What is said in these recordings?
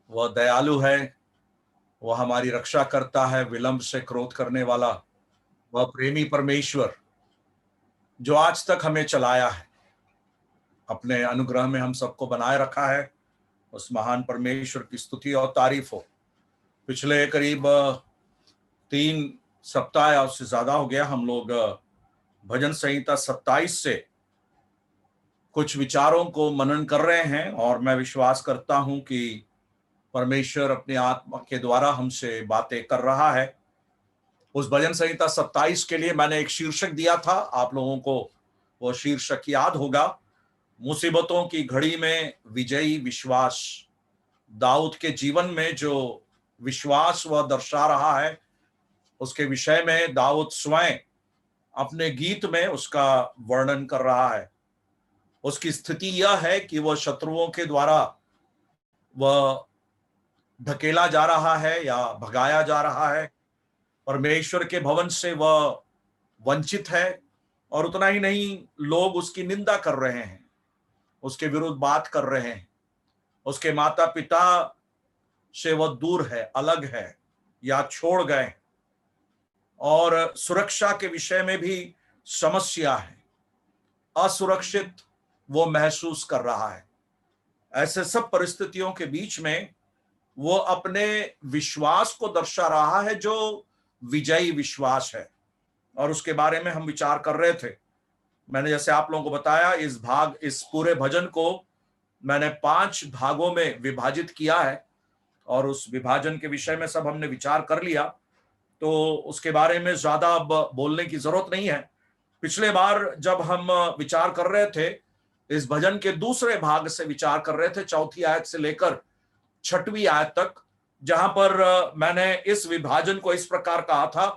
वह दयालु है, वह हमारी रक्षा करता है, विलंब से क्रोध करने वाला, वह प्रेमी परमेश्वर जो आज तक हमें चलाया है, अपने अनुग्रह में हम सबको बनाए रखा है। उस महान परमेश्वर की स्तुति और तारीफ हो। पिछले करीब 3 सप्ताह या उससे ज्यादा हो गया, हम लोग भजन संहिता 27 से कुछ विचारों को मनन कर रहे हैं, और मैं विश्वास करता हूं कि परमेश्वर अपनी आत्मा के द्वारा हमसे बातें कर रहा है। उस भजन संहिता 27 के लिए मैंने एक शीर्षक दिया था, आप लोगों को वो शीर्षक याद होगा, मुसीबतों की घड़ी में विजयी विश्वास। दाऊद के जीवन में जो विश्वास वह दर्शा रहा है, उसके विषय में दाऊद स्वयं अपने गीत में उसका वर्णन कर रहा है। उसकी स्थिति यह है कि वह शत्रुओं के द्वारा वह ढकेला जा रहा है या भगाया जा रहा है, परमेश्वर के भवन से वह वंचित है, और उतना ही नहीं, लोग उसकी निंदा कर रहे हैं, उसके विरुद्ध बात कर रहे हैं, उसके माता पिता से वह दूर है, अलग है या छोड़ गए, और सुरक्षा के विषय में भी समस्या है, असुरक्षित वो महसूस कर रहा है। ऐसे सब परिस्थितियों के बीच में वो अपने विश्वास को दर्शा रहा है जो विजयी विश्वास है, और उसके बारे में हम विचार कर रहे थे। मैंने जैसे आप लोगों को बताया, इस पूरे भजन को मैंने 5 भागों में विभाजित किया है, और उस विभाजन के विषय में सब हमने विचार कर लिया, तो उसके बारे में ज्यादा अब बोलने की जरूरत नहीं है। पिछले बार जब हम विचार कर रहे थे, इस भजन के दूसरे भाग से विचार कर रहे थे, 4वीं आयत से लेकर 6वीं आयत तक, जहां पर मैंने इस विभाजन को इस प्रकार कहा था,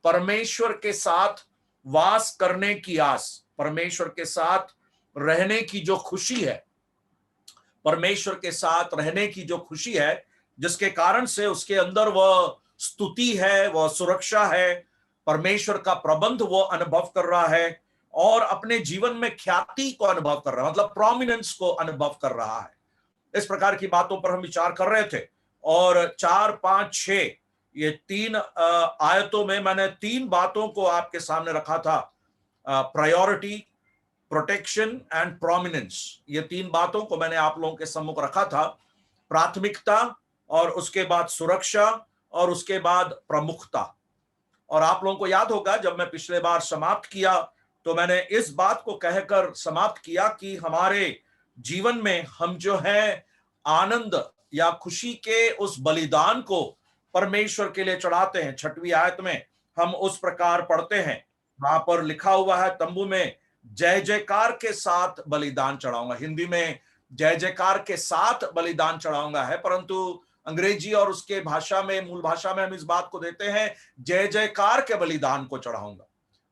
परमेश्वर के साथ वास करने की आस, परमेश्वर के साथ रहने की जो खुशी है, परमेश्वर के साथ रहने की जो खुशी है, जिसके कारण से उसके अंदर वह स्तुति है, वह सुरक्षा है, परमेश्वर का प्रबंध वो अनुभव कर रहा है, और अपने जीवन में ख्याति को अनुभव कर रहा है, मतलब प्रोमिनेंस को अनुभव कर रहा है। इस प्रकार की बातों पर हम विचार कर रहे थे, और 4, 5, 6 ये 3 आयतों में मैंने 3 बातों को आपके सामने रखा था, प्रायोरिटी, प्रोटेक्शन एंड प्रोमिनेंस। ये 3 बातों को मैंने आप लोगों के सम्मुख रखा था, प्राथमिकता, और उसके बाद सुरक्षा, और उसके बाद प्रमुखता। और आप लोगों को याद होगा, जब मैं पिछले बार समाप्त किया तो मैंने इस बात को कहकर समाप्त किया कि हमारे जीवन में हम जो है आनंद या खुशी के उस बलिदान को परमेश्वर के लिए चढ़ाते हैं। 6वीं आयत में हम उस प्रकार पढ़ते हैं, वहां पर लिखा हुआ है, तंबू में जय जयकार के साथ बलिदान चढ़ाऊंगा। हिंदी में जय जयकार के साथ बलिदान चढ़ाऊंगा है, परंतु अंग्रेजी और उसके भाषा में, मूल भाषा में हम इस बात को देते हैं, जय जयकार के बलिदान को चढ़ाऊंगा।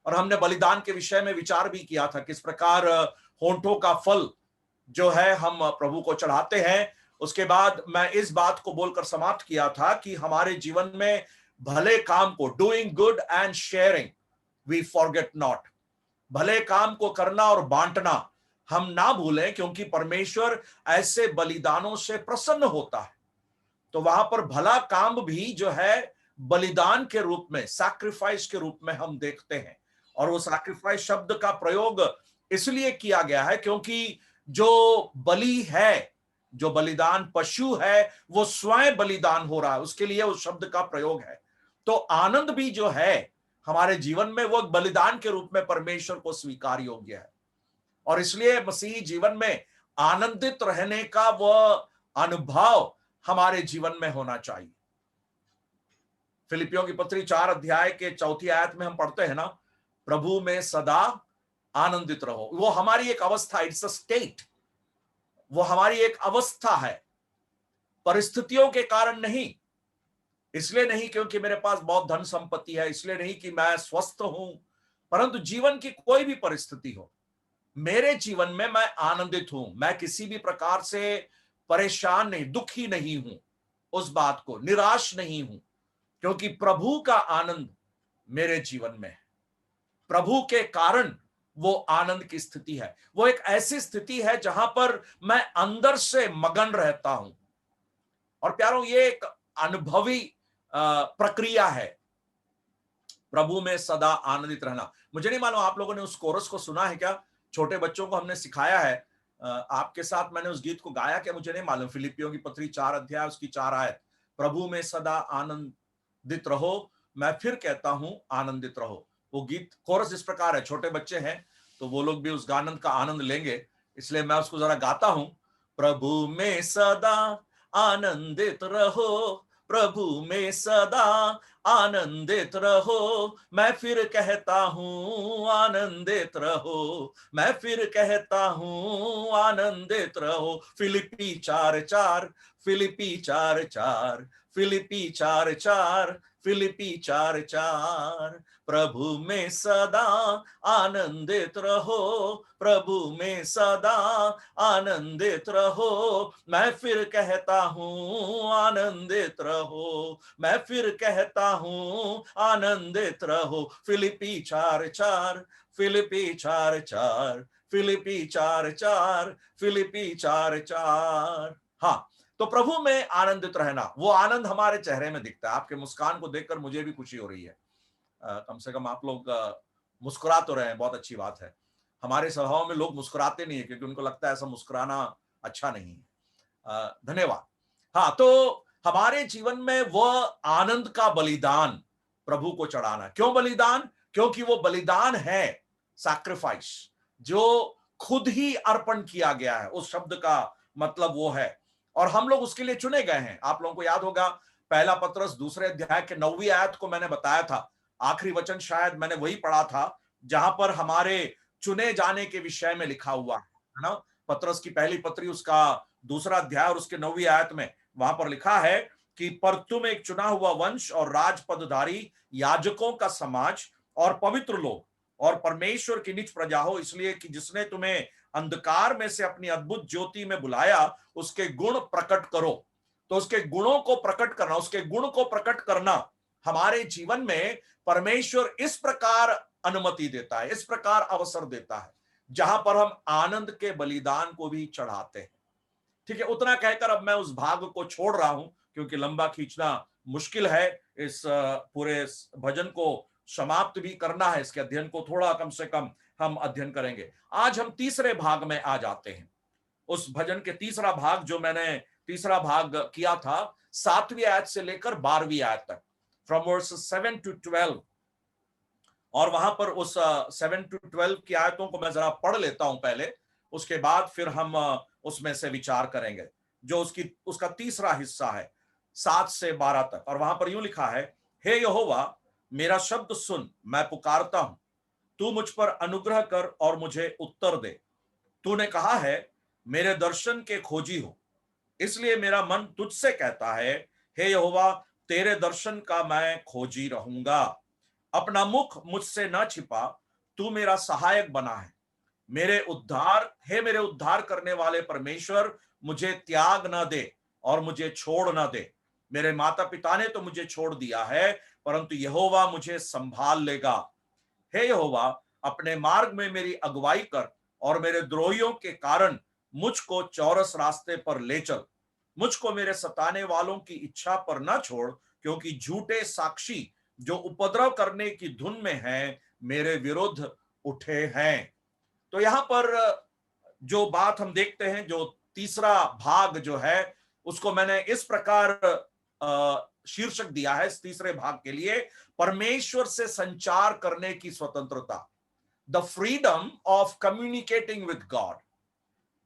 और हमने बलिदान के विषय में विचार भी किया था, किस प्रकार होंठों का फल जो है हम प्रभु को चढ़ाते हैं। उसके बाद मैं इस बात को बोलकर समाप्त किया था कि हमारे जीवन में भले काम को, doing good and sharing, we forget not, भले काम को करना और बांटना हम ना भूलें, क्योंकि परमेश्वर ऐसे बलिदानों से प्रसन्न होता है। तो वहां पर भला काम भी जो है बलिदान के रूप में, सैक्रिफाइस के रूप में हम देखते हैं। और वो सैक्रिफाइस शब्द का प्रयोग इसलिए किया गया है क्योंकि जो बलि है, जो बलिदान पशु है, वो स्वयं बलिदान हो रहा है, उसके लिए उस शब्द का प्रयोग है। तो आनंद भी जो है हमारे जीवन में, वो बलिदान के रूप में परमेश्वर को स्वीकार योग्य है। और इसलिए मसीही जीवन में आनंदित रहने का वह अनुभव हमारे जीवन में होना चाहिए। फिलिपियों की पत्री 4 अध्याय के 4वीं आयत में हम पढ़ते हैं ना, प्रभु में सदा आनंदित रहो। वो हमारी एक अवस्था, इट्स अ स्टेट, वो हमारी एक अवस्था है, परिस्थितियों के कारण नहीं। इसलिए नहीं क्योंकि मेरे पास बहुत धन संपत्ति है, इसलिए नहीं कि मैं स्वस्थ हूं, परंतु जीवन की कोई भी परिस्थिति हो, मेरे जीवन में मैं आनंदित हूं, मैं किसी भी प्रकार से परेशान नहीं, दुखी नहीं हूं, उस बात को निराश नहीं हूं, क्योंकि प्रभु का आनंद मेरे जीवन में है। प्रभु के कारण वो आनंद की स्थिति है, वो एक ऐसी स्थिति है जहां पर मैं अंदर से मगन रहता हूं, और प्यारों, ये एक अनुभवी प्रक्रिया है, प्रभु में सदा आनंदित रहना। मुझे नहीं मालूम आप लोगों ने उस कोरस को सुना है क्या? छोटे बच्चों को हमने सिखाया है, आपके साथ मैंने उस गीत को गाया क्या मुझे नहीं मालूम। फिलिपियों की पत्री 4 अध्याय उसकी 4 आयत, प्रभु में सदा आनंदित रहो, मैं फिर कहता हूं आनंदित रहो। वो गीत कोरस इस प्रकार है, छोटे बच्चे हैं तो वो लोग भी उस गानन का आनंद लेंगे, इसलिए मैं उसको जरा गाता हूं। प्रभु में सदा आनंदित रहो, प्रभु में सदा आनंदित रहो, मैं फिर कहता हूं आनंदित रहो, मैं फिर कहता हूं आनंदित रहो। फिलिपी 4:4, फिलिपी 4:4, फिलिपी 4:4, फिलिपी 4:4, प्रभु में सदा आनंदित रहो, प्रभु में सदा आनंदित रहो, मैं फिर कहता हूं आनंदित रहो, मैं फिर कहता हूं आनंदित रहो। फिलिपी 4:4, फिलिपी 4:4, फिलिपी 4:4, फिलिपी 4:4। हाँ, तो प्रभु में आनंदित रहना, वो आनंद हमारे चेहरे में दिखता है। आपके मुस्कान को देखकर मुझे भी खुशी हो रही है। कम से कम आप लोग मुस्कुरा तो रहे हैं, बहुत अच्छी बात है। हमारे स्वभाव में लोग मुस्कुराते नहीं है क्योंकि उनको लगता है ऐसा मुस्कुराना अच्छा नहीं है। धन्यवाद। हाँ, तो हमारे जीवन में वह आनंद का बलिदान प्रभु को चढ़ाना। क्यों बलिदान? क्योंकि वो बलिदान है, सैक्रिफाइस, जो खुद ही अर्पण किया गया है। उस शब्द का मतलब वो है, और हम लोग उसके लिए चुने गए हैं। आप लोगों को याद होगा, पहला पत्रस 2 अध्याय के 9वीं आयत को मैंने बताया था। आखिरी वचन शायद मैंने वही पढ़ा था जहां पर हमारे चुने जाने के विषय में लिखा हुआ है ना। पत्रस की पहली पत्री उसका 2 अध्याय और उसके 9वीं आयत में वहां पर लिखा है कि पर तुम एक चुना हुआ वंश और राजपदधारी, याजकों का समाज और पवित्र लोग और परमेश्वर की निज प्रजा हो, इसलिए कि जिसने तुम्हें अंधकार में से अपनी अद्भुत ज्योति में बुलाया उसके गुण प्रकट करो। तो उसके गुणों को प्रकट करना, उसके गुण को प्रकट करना हमारे जीवन में परमेश्वर इस प्रकार अनुमति देता है, इस प्रकार अवसर देता है, जहां पर हम आनंद के बलिदान को भी चढ़ाते हैं। ठीक है, उतना कहकर अब मैं उस भाग को छोड़ रहा हूं क्योंकि लंबा खींचना मुश्किल है। इस पूरे भजन को समाप्त भी करना है, इसके अध्ययन को थोड़ा कम से कम हम अध्ययन करेंगे। आज हम तीसरे भाग में आ जाते हैं। उस भजन के तीसरा भाग जो मैंने तीसरा भाग किया था 7वीं आयत से लेकर 12वीं आयत तक, फ्रॉम वर्स 7 to 12। और वहां पर उस 7 to 12 की आयतों को मैं जरा पढ़ लेता हूं पहले, उसके बाद फिर हम उसमें से विचार करेंगे। जो उसका तीसरा हिस्सा है 7 से 12 तक, और वहां पर यूं लिखा है, हे यहोवा मेरा शब्द सुन, मैं पुकारता हूं, तू मुझ पर अनुग्रह कर और मुझे उत्तर दे। तूने कहा है मेरे दर्शन के खोजी हो, इसलिए मेरा मन तुझसे कहता है, हे यहोवा तेरे दर्शन का मैं खोजी रहूंगा। अपना मुख मुझसे न छिपा, तू मेरा सहायक बना है। मेरे उद्धार करने वाले परमेश्वर, मुझे त्याग न दे और मुझे छोड़ न दे। मेरे माता पिता ने तो मुझे छोड़ दिया है, परंतु यहोवा मुझे संभाल लेगा। हे यहोवा अपने मार्ग में मेरी अगुवाई कर और मेरे द्रोहियों के कारण मुझको चौरस रास्ते पर ले चल। मुझको मेरे सताने वालों की इच्छा पर न छोड़, क्योंकि झूठे साक्षी जो उपद्रव करने की धुन में हैं मेरे विरुद्ध उठे हैं। तो यहां पर जो बात हम देखते हैं, जो तीसरा भाग जो है उसको मैंने इस प्रकार शीर्षक दिया है इस तीसरे भाग के लिए, परमेश्वर से संचार करने की स्वतंत्रता, the freedom of communicating with God.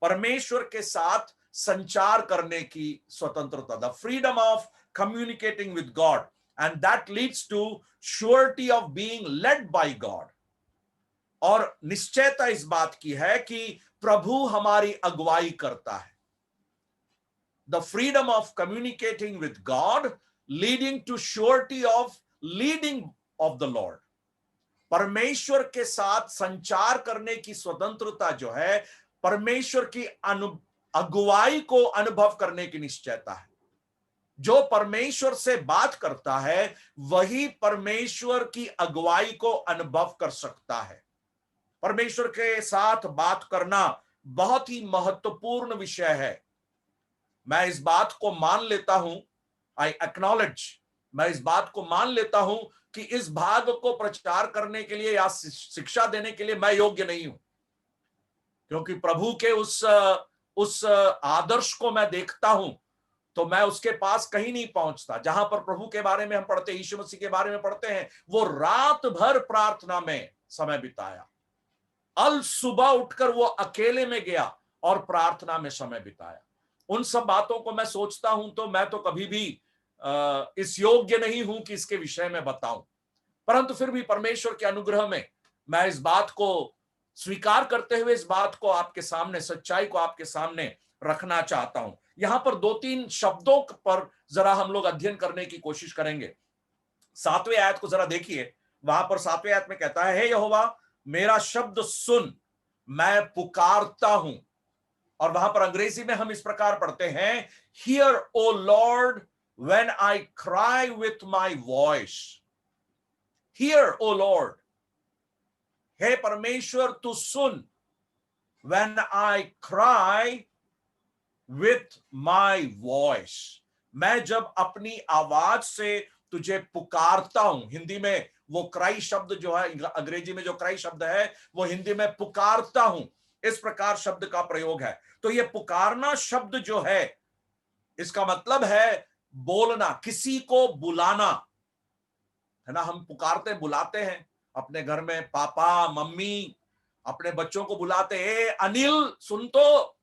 परमेश्वर के साथ संचार करने की स्वतंत्रता, the freedom of communicating with God, and that leads to surety of being led by God. और निश्चयता इस बात की है कि प्रभु हमारी अगुवाई करता है। The freedom of communicating with God leading to surety of leading of the Lord. परमेश्वर के साथ संचार करने की स्वतंत्रता जो है, परमेश्वर की अगुवाई को अनुभव करने की निश्चयता है। जो परमेश्वर से बात करता है वही परमेश्वर की अगुवाई को अनुभव कर सकता है। परमेश्वर के साथ बात करना बहुत ही महत्वपूर्ण विषय है। मैं इस बात को मान लेता हूं, आई एक्नॉलेज, मैं इस बात को मान लेता हूं कि इस भाग को प्रचार करने के लिए या शिक्षा देने के लिए मैं योग्य नहीं हूं, क्योंकि प्रभु के उस आदर्श को मैं देखता हूं तो मैं उसके पास कहीं नहीं पहुंचता। जहां पर प्रभु के बारे में हम पढ़ते हैं, यीशु मसीह के बारे में पढ़ते हैं, वो रात भर प्रार्थना में समय बिताया, अल सुबह उठकर वो अकेले में गया और प्रार्थना में समय बिताया। उन सब बातों को मैं सोचता हूं तो मैं तो कभी भी इस योग्य नहीं हूं कि इसके विषय में बताऊं, परंतु फिर भी परमेश्वर के अनुग्रह में मैं इस बात को स्वीकार करते हुए इस बात को आपके सामने, सच्चाई को आपके सामने रखना चाहता हूं। यहां पर दो तीन शब्दों पर जरा हम लोग अध्ययन करने की कोशिश करेंगे। 7वें आयत को जरा देखिए, वहां पर 7वें आयत में कहता है, हे यहोवा मेरा शब्द सुन, मैं पुकारता हूं। और वहां पर अंग्रेजी में हम इस प्रकार पढ़ते हैं, hear O Lord when I cry with my voice. Hear O Lord, हे परमेश्वर तू सुन, when I cry with my voice, मैं जब अपनी आवाज से तुझे पुकारता हूं। हिंदी में वो क्राई शब्द जो है, अंग्रेजी में जो क्राई शब्द है, वो हिंदी में पुकारता हूं, इस प्रकार शब्द का प्रयोग है। तो ये पुकारना शब्द जो है, इसका मतलब है बोलना, किसी को बुलाना, है ना। हम पुकारते बुलाते हैं अपने घर में, पापा मम्मी अपने बच्चों को बुलाते, ए अनिल सुन तो,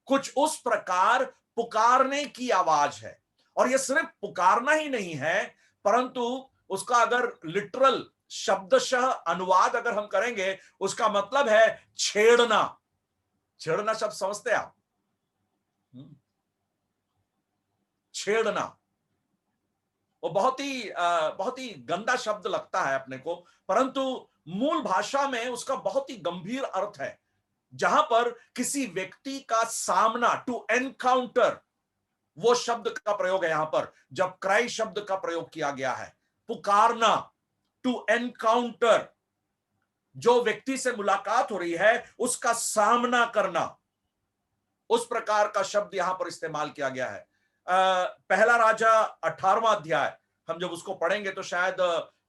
कुछ उस प्रकार पुकारने की आवाज है। और यह सिर्फ पुकारना ही नहीं है, परंतु उसका अगर लिटरल शब्दशः अनुवाद अगर हम करेंगे, उसका मतलब है छेड़ना। छेड़ना शब्द समझते हैं आप? छेड़ना वो बहुत ही गंदा शब्द लगता है अपने को, परंतु मूल भाषा में उसका बहुत ही गंभीर अर्थ है। जहां पर किसी व्यक्ति का सामना, टू एनकाउंटर, वो शब्द का प्रयोग है। यहां पर जब क्राई शब्द का प्रयोग किया गया है, पुकारना, टू एनकाउंटर, जो व्यक्ति से मुलाकात हो रही है उसका सामना करना, उस प्रकार का शब्द यहां पर इस्तेमाल किया गया है। पहला राजा 18वां अध्याय, हम जब उसको पढ़ेंगे तो शायद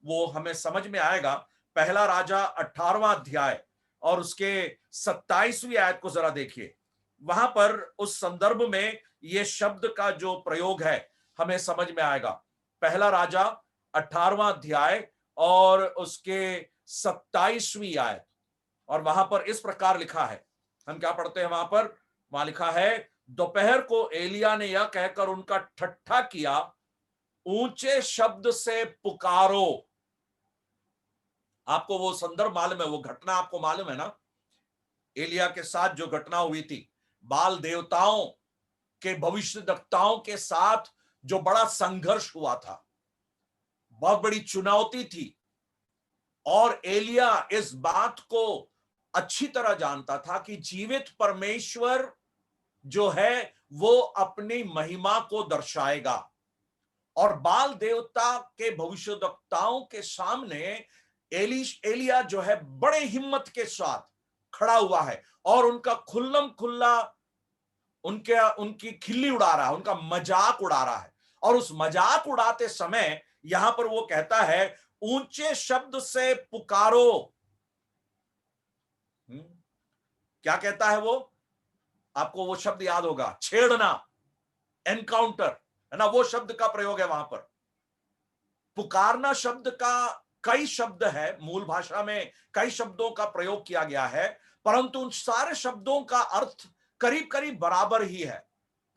वो हमें समझ में आएगा। पहला राजा 18वां अध्याय और उसके 27वीं आयत को जरा देखिए। वहां पर उस संदर्भ में ये शब्द का जो प्रयोग है हमें समझ में आएगा। पहला राजा 18वां अध्याय और उसके 27वीं आयत, और वहां पर इस प्रकार लिखा है, हम क्या पढ़ते हैं वहां पर? वहां लिखा है, दोपहर को एलिया ने यह कहकर उनका ठट्ठा किया, ऊंचे शब्द से पुकारो। आपको वो संदर्भ मालूम है, वो घटना आपको मालूम है ना, एलिया के साथ जो घटना हुई थी, बाल देवताओं के भविष्यद्वक्ताओं के साथ जो बड़ा संघर्ष हुआ था, बहुत बड़ी चुनौती थी। और एलिया इस बात को अच्छी तरह जानता था कि जीवित परमेश्वर जो है वो अपनी महिमा को दर्शाएगा, और बाल देवता के भविष्यद्वक्ताओं के सामने एलिया जो है बड़े हिम्मत के साथ खड़ा हुआ है और उनका खुल्लम खुल्ला उनकी खिल्ली उड़ा रहा है, उनका मजाक उड़ा रहा है। और उस मजाक उड़ाते समय यहां पर वो कहता है, ऊंचे शब्द से पुकारो। क्या कहता है वो? आपको वो शब्द याद होगा, छेड़ना, एनकाउंटर, है ना, वो शब्द का प्रयोग है वहां पर। पुकारना शब्द का कई शब्द है, मूल भाषा में कई शब्दों का प्रयोग किया गया है, परंतु उन सारे शब्दों का अर्थ करीब करीब बराबर ही है।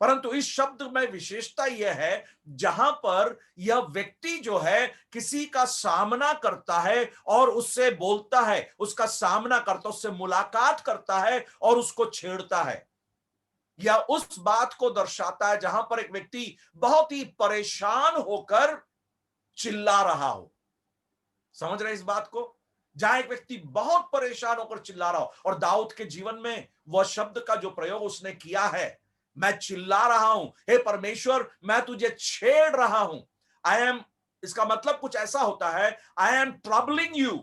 परंतु इस शब्द में विशेषता यह है, जहां पर यह व्यक्ति जो है किसी का सामना करता है और उससे बोलता है, उसका सामना करता, उससे मुलाकात करता है और उसको छेड़ता है, या उस बात को दर्शाता है जहां पर एक व्यक्ति बहुत ही परेशान होकर चिल्ला रहा हो। समझ रहे इस बात को? जहां एक व्यक्ति बहुत परेशान होकर चिल्ला रहा हो, और दाऊद के जीवन में वह शब्द का जो प्रयोग उसने किया है, मैं चिल्ला रहा हूं, हे परमेश्वर मैं तुझे छेड़ रहा हूं, आई एम, इसका मतलब कुछ ऐसा होता है, आई एम ट्रबलिंग यू।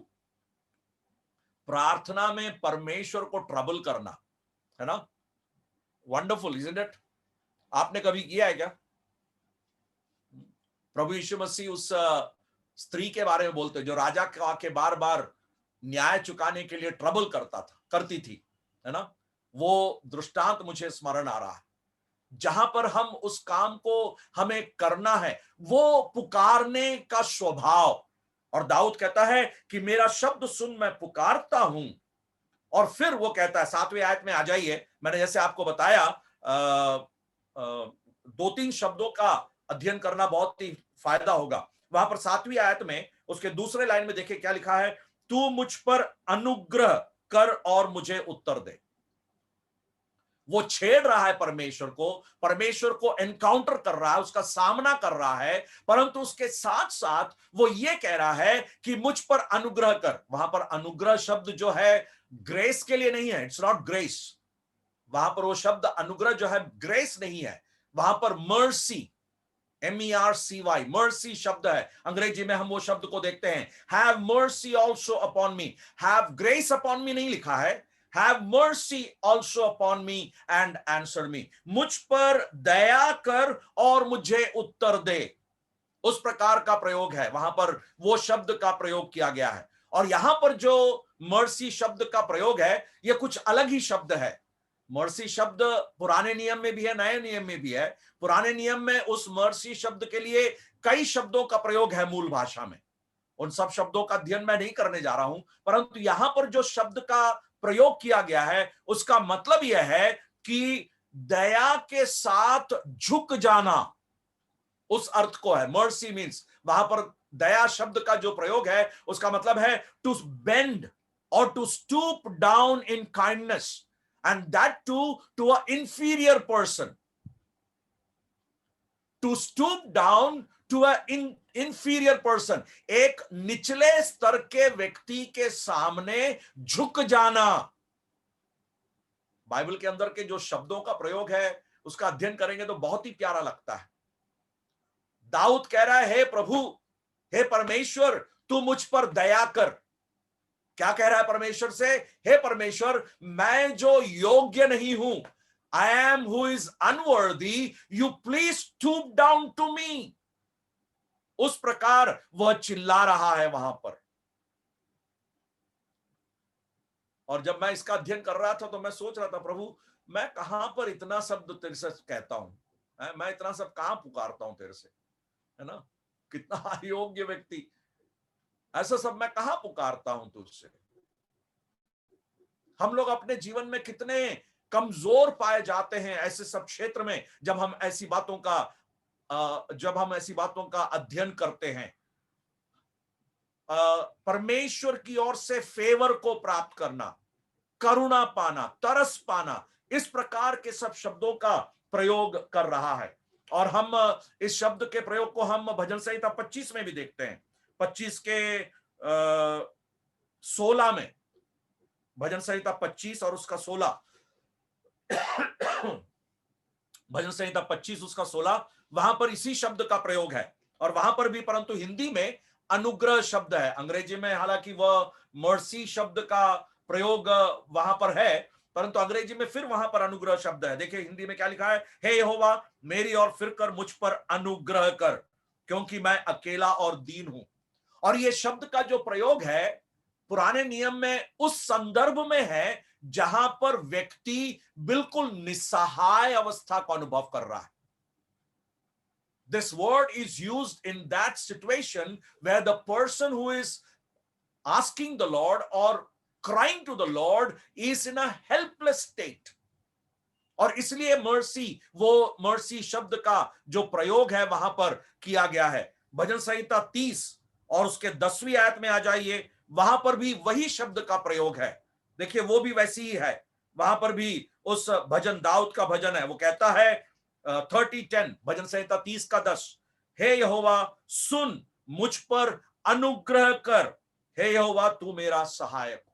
प्रार्थना में परमेश्वर को ट्रबल करना, है ना, वंडरफुल इजंट इट? आपने कभी किया है क्या? प्रभु यीशु मसीह उस स्त्री के बारे में बोलते जो राजा के आके बार बार न्याय चुकाने के लिए ट्रबल करती थी, है ना? वो दृष्टांत मुझे स्मरण आ रहा है, जहां पर हम उस काम को हमें करना है, वो पुकारने का स्वभाव। और दाऊद कहता है कि मेरा शब्द सुन, मैं पुकारता हूं। और फिर वो कहता है 7वीं आयत में आ जाइए, मैंने जैसे आपको बताया, दो तीन शब्दों का अध्ययन करना बहुत ही फायदा होगा। वहां पर 7वीं आयत में उसके दूसरे लाइन में देखिए क्या लिखा है, तू मुझ पर अनुग्रह कर और मुझे उत्तर दे। वो छेड़ रहा है परमेश्वर को एनकाउंटर कर रहा है, उसका सामना कर रहा है, परंतु उसके साथ साथ वो ये कह रहा है कि मुझ पर अनुग्रह कर। वहां पर अनुग्रह शब्द जो है ग्रेस के लिए नहीं है, इट्स नॉट ग्रेस। वहां पर वो शब्द अनुग्रह जो है ग्रेस नहीं है, वहां पर मर्सी, MERCY, मर्सी शब्द है। अंग्रेजी में हम वो शब्द को देखते हैं, have mercy also upon me. Have grace upon मी नहीं लिखा है, have mercy also upon me and answer me. मुझ पर दया कर और मुझे उत्तर दे। उस प्रकार का प्रयोग है, वहां पर वो शब्द का प्रयोग किया गया है। और यहां पर जो मर्सी शब्द का प्रयोग है, यह कुछ अलग ही शब्द है। मर्सी शब्द पुराने नियम में भी है, नए नियम में भी है। पुराने नियम में उस मर्सी शब्द के लिए कई शब्दों का प्रयोग है मूल भाषा में। उन सब शब्दों का अध्ययन मैं नहीं करने जा रहा हूं, परंतु यहां पर जो शब्द का प्रयोग किया गया है, उसका मतलब यह है कि दया के साथ झुक जाना, उस अर्थ को है। मर्सी मीन्स, वहां पर दया शब्द का जो प्रयोग है उसका मतलब है टू बेंड और to stoop down in kindness, and that to a inferior person. To stoop down to a inferior person, एक निचले स्तर के व्यक्ति के सामने झुक जाना। बाइबल के अंदर के जो शब्दों का प्रयोग है उसका अध्ययन करेंगे तो बहुत ही प्यारा लगता है। दाऊद कह रहा है, हे प्रभु, हे परमेश्वर, तू मुझ पर दया कर। क्या कह रहा है परमेश्वर से? हे परमेश्वर, मैं जो योग्य नहीं हूं, I am who is unworthy, you please stoop down to me. उस प्रकार वह चिल्ला रहा है वहां पर। और जब मैं इसका अध्ययन कर रहा था तो मैं सोच रहा था, प्रभु मैं कहां पर इतना शब्द तेरे से कहता हूं, मैं इतना सब कहां पुकारता हूं तेरे से, है ना? कितना अयोग्य व्यक्ति, ऐसा सब मैं कहां पुकारता हूं तुझसे। हम लोग अपने जीवन में कितने कमजोर पाए जाते हैं ऐसे सब क्षेत्र में, जब हम ऐसी बातों का अध्ययन करते हैं। परमेश्वर की ओर से फेवर को प्राप्त करना, करुणा पाना, तरस पाना, इस प्रकार के सब शब्दों का प्रयोग कर रहा है। और हम इस शब्द के प्रयोग को हम भजन संहिता 25 में भी देखते हैं। 25 के 16 में, भजन संहिता 25 और उसका 16, भजन संहिता 25 उसका 16, वहां पर इसी शब्द का प्रयोग है। और वहां पर भी, परंतु हिंदी में अनुग्रह शब्द है। अंग्रेजी में हालांकि वह मर्सी शब्द का प्रयोग वहां पर है, परंतु अंग्रेजी में फिर वहां पर अनुग्रह शब्द है। देखिए हिंदी में क्या लिखा है, हे यहोवा मेरी ओर फिर कर, मुझ पर अनुग्रह कर, क्योंकि मैं अकेला और दीन हूं। और यह शब्द का जो प्रयोग है पुराने नियम में उस संदर्भ में है जहां पर व्यक्ति बिल्कुल निस्सहाय अवस्था को अनुभव कर रहा है। This word is used in that situation where the person who is asking the Lord or crying to the Lord is in a helpless state. और इसलिए मर्सी शब्द का जो प्रयोग है वहां पर किया गया है। भजन संहिता 30 और उसके 10वीं आयत में आ जाइए, वहां पर भी वही शब्द का प्रयोग है। देखिए वो भी वैसी ही है। वहां पर भी उस भजन, दाऊद का भजन है, वो कहता है 30:10, भजन संहिता 30 का 10, हे यहोवा सुन, मुझ पर अनुग्रह कर, हे यहोवा तू मेरा सहायक।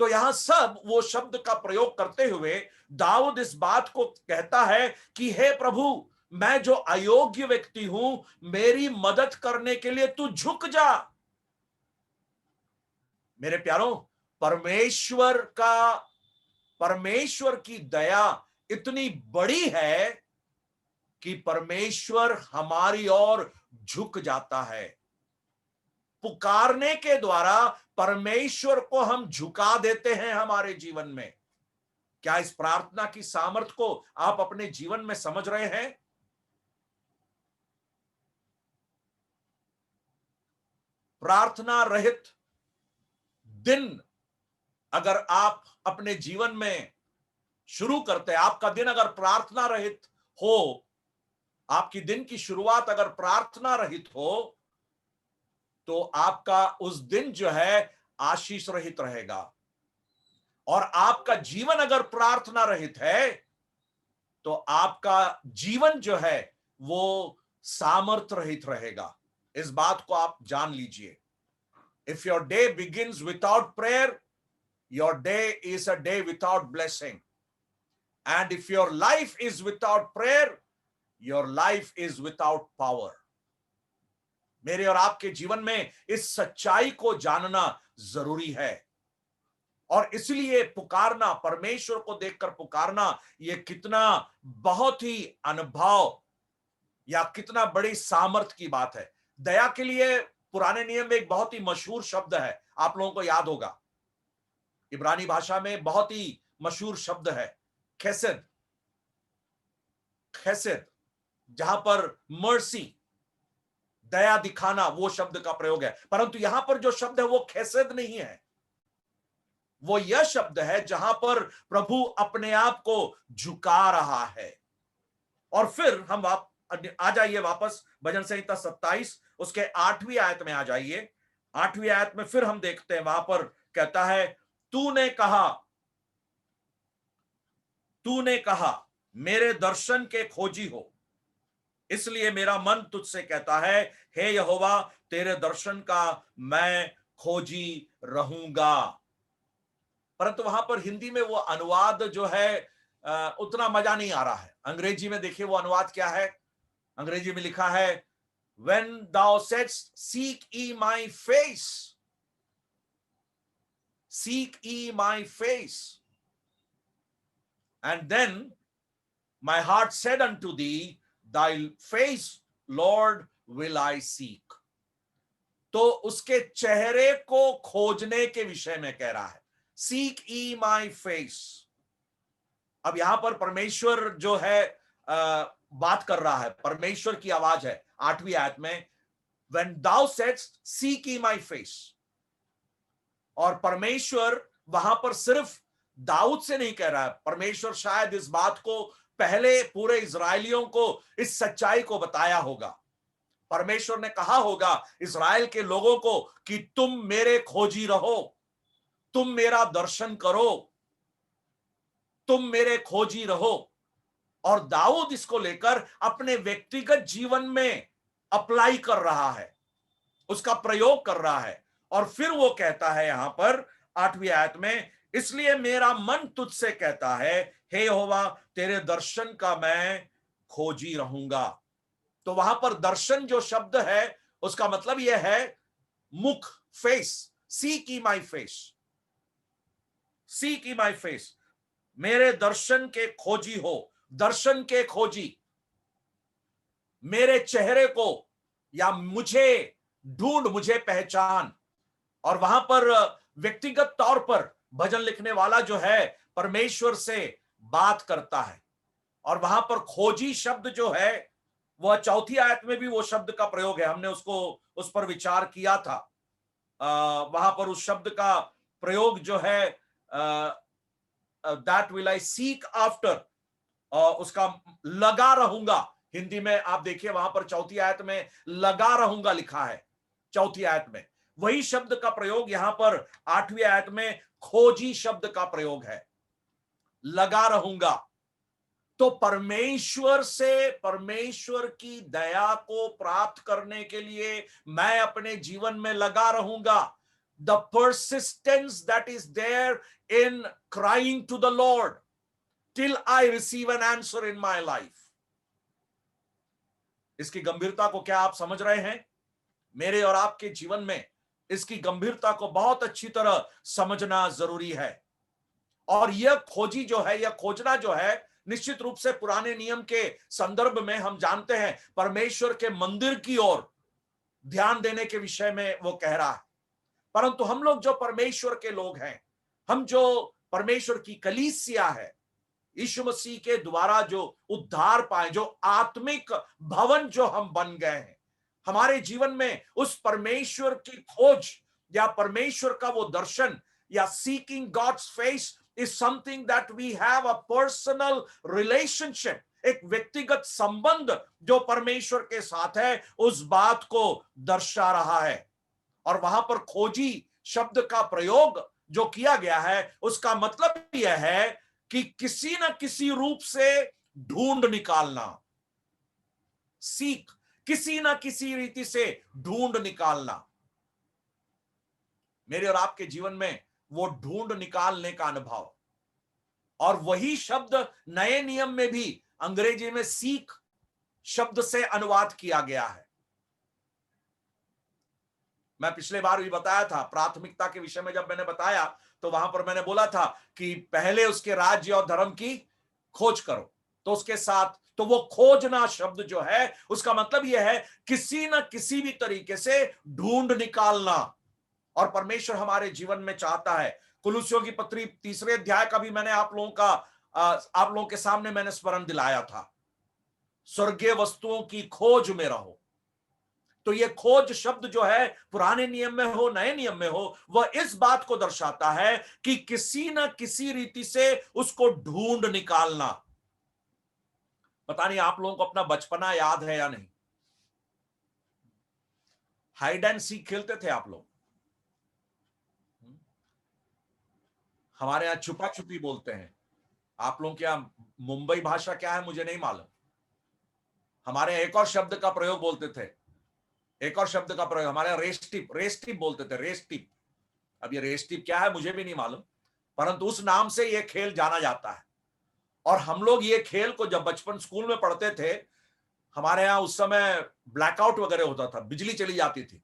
तो यहां सब वो शब्द का प्रयोग करते हुए दाऊद इस बात को कहता है कि हे प्रभु, मैं जो अयोग्य व्यक्ति हूं, मेरी मदद करने के लिए तू झुक जा। मेरे प्यारों, परमेश्वर की दया इतनी बड़ी है कि परमेश्वर हमारी ओर झुक जाता है। पुकारने के द्वारा परमेश्वर को हम झुका देते हैं हमारे जीवन में। क्या इस प्रार्थना की सामर्थ को आप अपने जीवन में समझ रहे हैं? प्रार्थना रहित दिन अगर आप अपने जीवन में शुरू करते हैं, आपका दिन अगर प्रार्थना रहित हो, आपकी दिन की शुरुआत अगर प्रार्थना रहित हो, तो आपका उस दिन जो है आशीष रहित रहेगा। और आपका जीवन अगर प्रार्थना रहित है, तो आपका जीवन जो है वो सामर्थ रहित रहेगा। इस बात को आप जान लीजिए। If your day begins without prayer, your day is a day without blessing. And if your life is without prayer, your life is without power. मेरे और आपके जीवन में इस सच्चाई को जानना जरूरी है। और इसलिए पुकारना, परमेश्वर को देखकर पुकारना, यह कितना बहुत ही अनुभव या कितना बड़ी सामर्थ की बात है। दया के लिए पुराने नियम में एक बहुत ही मशहूर शब्द है, आप लोगों को याद होगा। इब्रानी भाषा में बहुत ही मशहूर शब्द है खेसेद। खेसेद, जहां पर मर्सी, दया दिखाना, वो शब्द का प्रयोग है। परंतु यहां पर जो शब्द है वो खेसेद नहीं है। वो यह शब्द है जहां पर प्रभु अपने आप को झुका रहा है। और फिर हम आ जाइए वापस भजन संहिता 27 उसके 8वीं आयत में आ जाइए। 8वीं आयत में फिर हम देखते हैं, वहां पर कहता है, तूने कहा मेरे दर्शन के खोजी हो, इसलिए मेरा मन तुझसे कहता है, हे यहोवा तेरे दर्शन का मैं खोजी रहूंगा। परंतु वहां पर हिंदी में वो अनुवाद जो है उतना मजा नहीं आ रहा है। अंग्रेजी में देखिए वो अनुवाद क्या है। अंग्रेजी में लिखा है, when thou saidst seek ye my face, seek ye my face, and then my heart said unto thee, thy face Lord will I seek। तो उसके चेहरे को खोजने के विषय में कह रहा है, seek ye my face। अब यहां पर परमेश्वर जो है बात कर रहा है, परमेश्वर की आवाज है 8वीं आयत में, when thou saidst seek ye my face। और परमेश्वर वहां पर सिर्फ दाऊद से नहीं कह रहा है, परमेश्वर शायद इस बात को पहले पूरे इजरायलियों को इस सच्चाई को बताया होगा। परमेश्वर ने कहा होगा इजराइल के लोगों को कि तुम मेरे खोजी रहो, तुम मेरा दर्शन करो, तुम मेरे खोजी रहो। और दाऊद इसको लेकर अपने व्यक्तिगत जीवन में अप्लाई कर रहा है, उसका प्रयोग कर रहा है। और फिर वो कहता है यहां पर 8वीं आयत में, इसलिए मेरा मन तुझसे कहता है, हे यहोवा तेरे दर्शन का मैं खोजी रहूंगा। तो वहां पर दर्शन जो शब्द है उसका मतलब यह है मुख, फेस। सी की माई फेस, सी की माई फेस, मेरे दर्शन के खोजी हो, दर्शन के खोजी, मेरे चेहरे को या मुझे ढूंढ, मुझे पहचान। और वहां पर व्यक्तिगत तौर पर भजन लिखने वाला जो है परमेश्वर से बात करता है। और वहां पर खोजी शब्द जो है वह 4थी आयत में भी वो शब्द का प्रयोग है, हमने उसको उस पर विचार किया था। वहां पर उस शब्द का प्रयोग जो है that will I seek after, उसका लगा रहूंगा। हिंदी में आप देखिए वहां पर 4थी आयत में लगा रहूंगा लिखा है। 4थी आयत में वही शब्द का प्रयोग यहां पर 8वीं आयत में खोजी शब्द का प्रयोग है, लगा रहूंगा। तो परमेश्वर से, परमेश्वर की दया को प्राप्त करने के लिए मैं अपने जीवन में लगा रहूंगा। The persistence that is there in crying to the Lord till I receive an answer in my life। इसकी गंभीरता को क्या आप समझ रहे हैं? मेरे और आपके जीवन में इसकी गंभीरता को बहुत अच्छी तरह समझना जरूरी है। और यह खोजी जो है, यह खोजना जो है, निश्चित रूप से पुराने नियम के संदर्भ में हम जानते हैं परमेश्वर के मंदिर की ओर ध्यान देने के विषय में वो कह रहा है। परंतु हम लोग जो परमेश्वर के लोग हैं, हम जो परमेश्वर की कलीसिया है, यीशु मसीह के द्वारा जो उद्धार पाए, जो आत्मिक भवन जो हम बन गए हैं, हमारे जीवन में उस परमेश्वर की खोज या परमेश्वर का वो दर्शन या seeking God's face is something that we have a personal relationship, एक व्यक्तिगत संबंध जो परमेश्वर के साथ है, उस बात को दर्शा रहा है। और वहां पर खोजी शब्द का प्रयोग जो किया गया है, उसका मतलब यह है कि किसी न किसी रूप से ढूंढ निकालना, सीख, किसी न किसी रीति से ढूंढ निकालना। मेरे और आपके जीवन में वो ढूंढ निकालने का अनुभव, और वही शब्द नए नियम में भी अंग्रेजी में सीख शब्द से अनुवाद किया गया है। मैं पिछले बार भी बताया था, प्राथमिकता के विषय में जब मैंने बताया तो वहां पर मैंने बोला था कि पहले उसके राज्य और धर्म की खोज करो, तो उसके साथ तो वो खोजना शब्द जो है उसका मतलब यह है किसी न किसी भी तरीके से ढूंढ निकालना। और परमेश्वर हमारे जीवन में चाहता है, कुलुस्सियों की पत्री 3 अध्याय का भी मैंने आप लोगों के सामने मैंने स्मरण दिलाया था, स्वर्गीय वस्तुओं की खोज में रहो। तो ये खोज शब्द जो है पुराने नियम में हो नए नियम में हो, वह इस बात को दर्शाता है कि किसी न किसी रीति से उसको ढूंढ निकालना। पता नहीं आप लोगों को अपना बचपना याद है या नहीं? हाइड एंड सीक खेलते थे आप लोग? हमारे यहां छुपा छुपी बोलते हैं। आप लोगों के यहां मुंबई भाषा क्या है मुझे नहीं मालूम। हमारे एक और शब्द का प्रयोग बोलते थे, एक और शब्द का प्रयोग हमारे यहां रेस टिप बोलते थे, रेस टिप। अब ये रेस टिप क्या है मुझे भी नहीं मालूम, परंतु उस नाम से ये खेल जाना जाता है। और हम लोग ये खेल को जब बचपन स्कूल में पढ़ते थे, हमारे यहाँ उस समय ब्लैकआउट वगैरह होता था, बिजली चली जाती थी।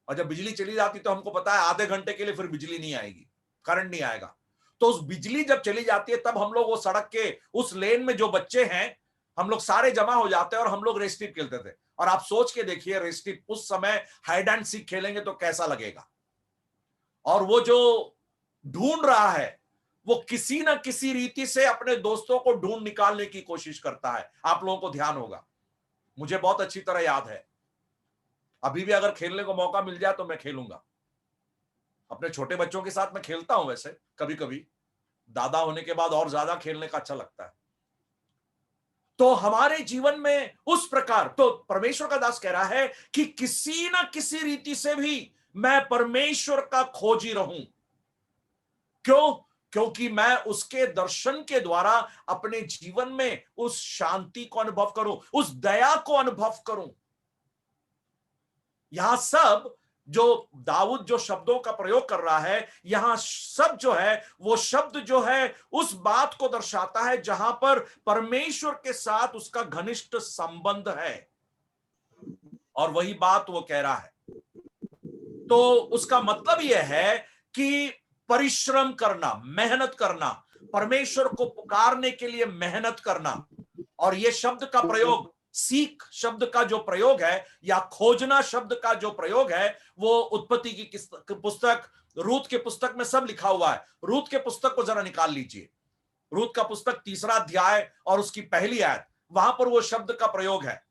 और जब बिजली चली जाती तो हमको पता है आधे घंटे के लिए फिर बिजली नहीं आएगी, करंट नहीं आएगा। तो उस बिजली जब चली जाती है तब हम लोग वो सड़क के उस लेन में जो बच्चे हैं, हम लोग सारे जमा हो जाते हैं और हम लोग रेस्टिप खेलते थे। और आप सोच के देखिए, रेस्टिप उस समय हाइड एंड सीक खेलेंगे तो कैसा लगेगा। और वो जो ढूंढ रहा है, वो किसी ना किसी रीति से अपने दोस्तों को ढूंढ निकालने की कोशिश करता है। आप लोगों को ध्यान होगा, मुझे बहुत अच्छी तरह याद है। अभी भी अगर खेलने को मौका मिल जाए तो मैं खेलूंगा। अपने छोटे बच्चों के साथ मैं खेलता हूं, वैसे कभी कभी दादा होने के बाद और ज्यादा खेलने का अच्छा लगता है। तो हमारे जीवन में उस प्रकार तो परमेश्वर का दास कह रहा है कि किसी ना किसी रीति से भी मैं परमेश्वर का खोजी रहूं। क्यों? क्योंकि मैं उसके दर्शन के द्वारा अपने जीवन में उस शांति को अनुभव करूं, उस दया को अनुभव करूं। यहां सब जो दाऊद जो शब्दों का प्रयोग कर रहा है, यहां सब जो है वो शब्द जो है उस बात को दर्शाता है जहां पर परमेश्वर के साथ उसका घनिष्ठ संबंध है। और वही बात वो कह रहा है। तो उसका मतलब यह है कि परिश्रम करना, मेहनत करना, परमेश्वर को पुकारने के लिए मेहनत करना। और यह शब्द का प्रयोग, सीख शब्द का जो प्रयोग है या खोजना शब्द का जो प्रयोग है, वो उत्पत्ति की पुस्तक, रूत के पुस्तक में सब लिखा हुआ है। रूत के पुस्तक को जरा निकाल लीजिए, रूत का पुस्तक 3 अध्याय और उसकी पहली आयत, वहां पर वो शब्द का प्रयोग है।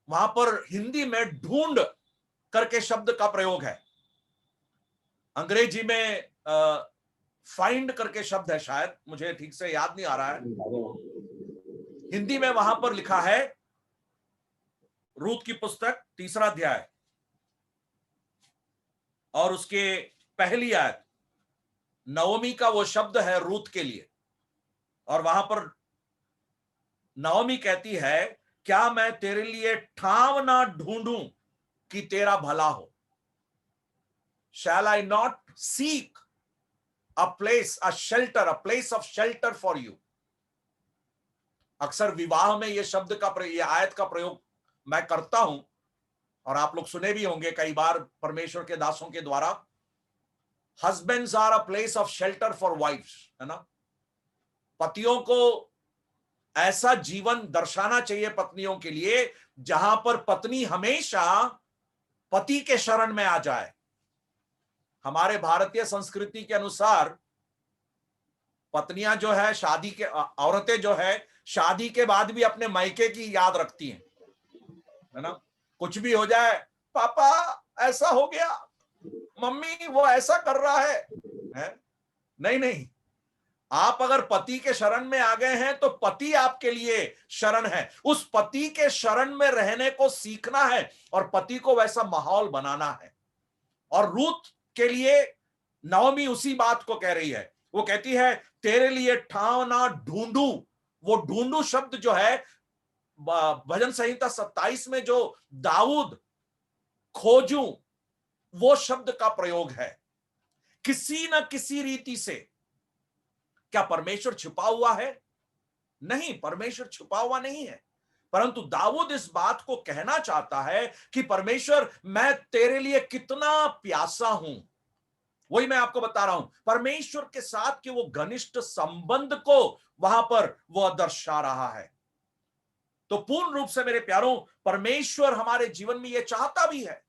वहां पर हिंदी में ढूंढ करके शब्द का प्रयोग है, अंग्रेजी में फाइंड करके शब्द है, शायद मुझे ठीक से याद नहीं आ रहा है। हिंदी में वहां पर लिखा है, रूत की पुस्तक 3 अध्याय और उसके पहली आयत, नवमी का वो शब्द है रूत के लिए। और वहां पर नवमी कहती है, क्या मैं तेरे लिए ठाव ना ढूंढूं कि तेरा भला हो? Shall I not seek a place, a shelter, a place of shelter for you? अक्सर विवाह में ये शब्द का ये आयत का प्रयोग मैं करता हूं, और आप लोग सुने भी होंगे कई बार परमेश्वर के दासों के द्वारा, husbands are a place of shelter for wives, है ना? पतियों को ऐसा जीवन दर्शाना चाहिए पत्नियों के लिए जहां पर पत्नी हमेशा पति के शरण में आ जाए। हमारे भारतीय संस्कृति के अनुसार पत्नियां जो है शादी के औरतें जो है शादी के बाद भी अपने मायके की याद रखती हैं, है ना। कुछ भी हो जाए, पापा ऐसा हो गया, मम्मी वो ऐसा कर रहा है? नहीं नहीं, आप अगर पति के शरण में आ गए हैं तो पति आपके लिए शरण है। उस पति के शरण में रहने को सीखना है और पति को वैसा माहौल बनाना है। और रूथ के लिए नवमी उसी बात को कह रही है। वो कहती है तेरे लिए ठाव ना ढूंढू। वो ढूंढू शब्द जो है भजन संहिता 27 में जो दाऊद खोजू वो शब्द का प्रयोग है। किसी ना किसी रीति से क्या परमेश्वर छुपा हुआ है? नहीं, परमेश्वर छुपा हुआ नहीं है। परंतु दाऊद इस बात को कहना चाहता है कि परमेश्वर मैं तेरे लिए कितना प्यासा हूं। वही मैं आपको बता रहा हूं, परमेश्वर के साथ के वो घनिष्ठ संबंध को वहां पर वो दर्शा रहा है। तो पूर्ण रूप से मेरे प्यारों, परमेश्वर हमारे जीवन में यह चाहता भी है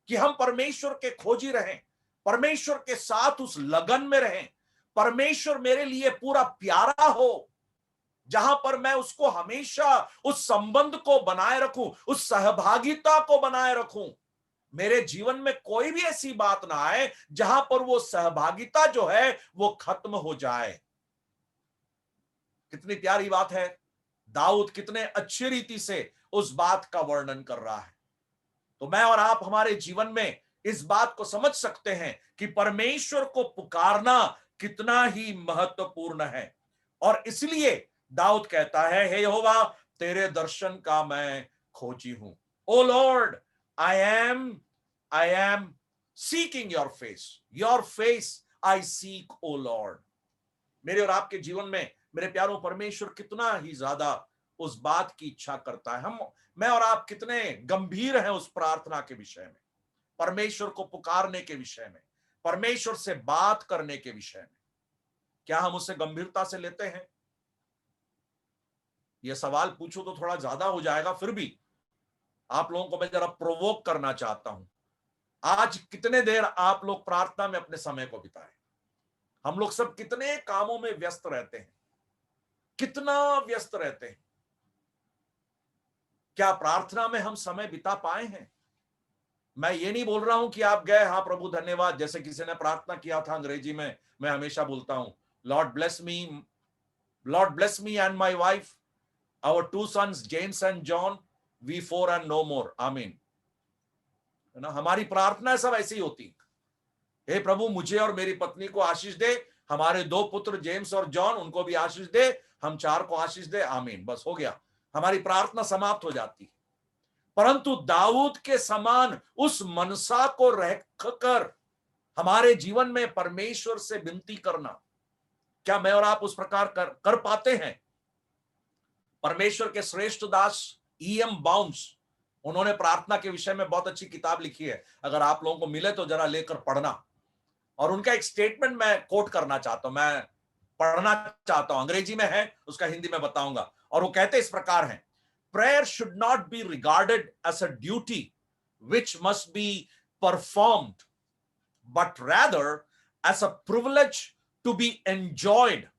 कि हम परमेश्वर के खोजी रहें, परमेश्वर के साथ उस लगन में रहें। परमेश्वर मेरे लिए पूरा प्यारा हो, जहां पर मैं उसको हमेशा उस संबंध को बनाए रखूं, उस सहभागिता को बनाए रखूं। मेरे जीवन में कोई भी ऐसी बात ना आए जहां पर वो सहभागिता जो है वो खत्म हो जाए। कितनी प्यारी बात है। दाऊद कितने अच्छी रीति से उस बात का वर्णन कर रहा है। तो मैं और आप हमारे जीवन में इस बात को समझ सकते हैं कि परमेश्वर को पुकारना कितना ही महत्वपूर्ण है। और इसलिए दाऊद कहता है, हे यहोवा तेरे दर्शन का मैं खोजी हूं। O Lord, I am seeking your face I seek O Lord. मेरे और आपके जीवन में मेरे प्यारों, परमेश्वर कितना ही ज्यादा उस बात की इच्छा करता है। मैं और आप कितने गंभीर हैं उस प्रार्थना के विषय में, परमेश्वर को पुकारने के विषय में, परमेश्वर से बात करने के विषय में। क्या हम उसे गंभीरता से लेते हैं? यह सवाल पूछो तो थोड़ा ज्यादा हो जाएगा, फिर भी आप लोगों को मैं जरा प्रोवोक करना चाहता हूं। आज कितने देर आप लोग प्रार्थना में अपने समय को बिताएं? हम लोग सब कितने कामों में व्यस्त रहते हैं, कितना व्यस्त रहते हैं। क्या प्रार्थना में हम समय बिता पाए हैं? मैं ये नहीं बोल रहा हूं कि आप गए, हाँ प्रभु धन्यवाद, जैसे किसी ने प्रार्थना किया था अंग्रेजी में, मैं हमेशा बोलता हूं, Lord bless me and my wife, our two sons James and John, we four and no more, आमीन। है ना, हमारी प्रार्थना सब ऐसी होती। हे प्रभु मुझे और मेरी पत्नी को आशीष दे, हमारे दो पुत्र जेम्स और जॉन उनको भी आशीष दे, हम चार को आशीष दे, आमीन, बस हो गया, हमारी प्रार्थना समाप्त हो जाती है। परंतु दाऊद के समान उस मनसा को रखकर हमारे जीवन में परमेश्वर से विनती करना, क्या मैं और आप उस प्रकार कर पाते हैं? परमेश्वर के श्रेष्ठ दास E.M. बाउंस, उन्होंने प्रार्थना के विषय में बहुत अच्छी किताब लिखी है, अगर आप लोगों को मिले तो जरा लेकर पढ़ना। और उनका एक स्टेटमेंट मैं कोट करना चाहता हूं, मैं पढ़ना चाहता हूं, अंग्रेजी में है, उसका हिंदी में बताऊंगा। और वो कहते इस प्रकार हैं, prayer should not be regarded as a duty which must be performed, but rather as a privilege to be enjoyed,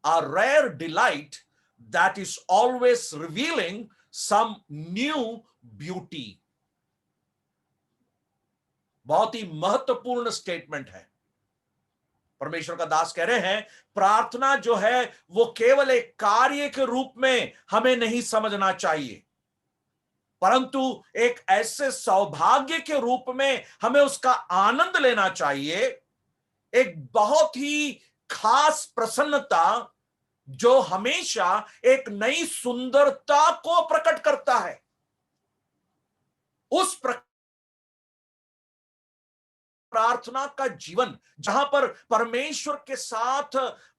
a rare delight that is always revealing some new beauty। बहुत ही महत्वपूर्ण स्टेटमेंट है। परमेश्वर का दास कह रहे हैं, प्रार्थना जो है वो केवल एक कार्य के रूप में हमें नहीं समझना चाहिए, परंतु एक ऐसे सौभाग्य के रूप में हमें उसका आनंद लेना चाहिए। एक बहुत ही खास प्रसन्नता जो हमेशा एक नई सुंदरता को प्रकट करता है। उस प्रार्थना का जीवन जहां पर परमेश्वर के साथ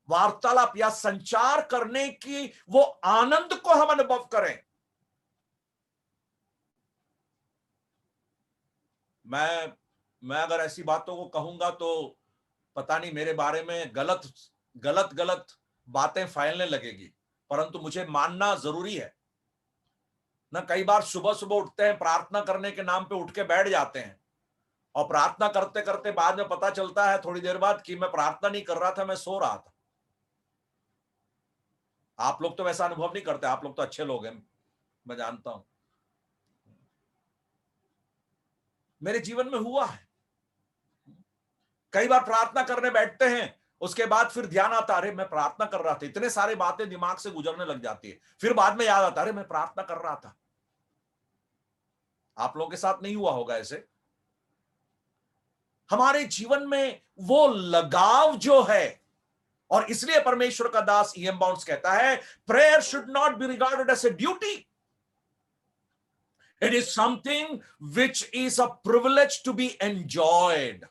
वार्तालाप या संचार करने की वो आनंद को हम अनुभव करें। मैं अगर ऐसी बातों को कहूंगा तो पता नहीं मेरे बारे में गलत गलत गलत बातें फैलने लगेगी, परंतु मुझे मानना जरूरी है ना। कई बार सुबह सुबह उठते हैं, प्रार्थना करने के नाम पे उठ के बैठ जाते हैं, और प्रार्थना करते करते बाद में पता चलता है थोड़ी देर बाद कि मैं प्रार्थना नहीं कर रहा था, मैं सो रहा था। आप लोग तो वैसा अनुभव नहीं करते, आप लोग तो अच्छे लोग हैं, मैं जानता हूं, मेरे जीवन में हुआ है। कई बार प्रार्थना करने बैठते हैं, उसके बाद फिर ध्यान आता, अरे मैं प्रार्थना कर रहा था, इतने सारी बातें दिमाग से गुजरने लग जाती है, फिर बाद में याद आता, अरे मैं प्रार्थना कर रहा था। आप लोगों के साथ नहीं हुआ होगा ऐसे? हमारे जीवन में वो लगाव जो है, और इसलिए परमेश्वर का दास ईएम बाउंस कहता है, prayer should not be regarded as a duty, it is something which is a privilege to be enjoyed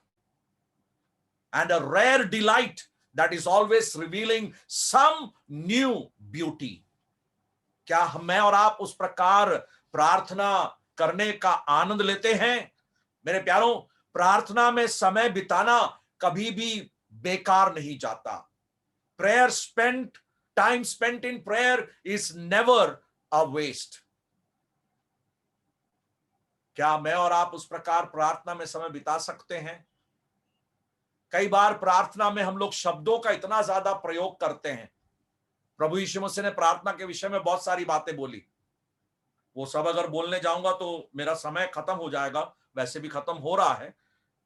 and a rare delight that is always revealing some new beauty. क्या मैं और आप उस प्रकार प्रार्थना करने का आनंद लेते हैं? मेरे प्यारों, प्रार्थना में समय बिताना कभी भी बेकार नहीं जाता। Prayer spent time spent in prayer is never a waste. क्या मैं और आप उस प्रकार प्रार्थना में समय बिता सकते हैं? कई बार प्रार्थना में हम लोग शब्दों का इतना ज्यादा प्रयोग करते हैं। प्रभु यीशु मसीह ने प्रार्थना के विषय में बहुत सारी बातें बोली, वो सब अगर बोलने जाऊंगा तो मेरा समय खत्म हो जाएगा, वैसे भी खत्म हो रहा है,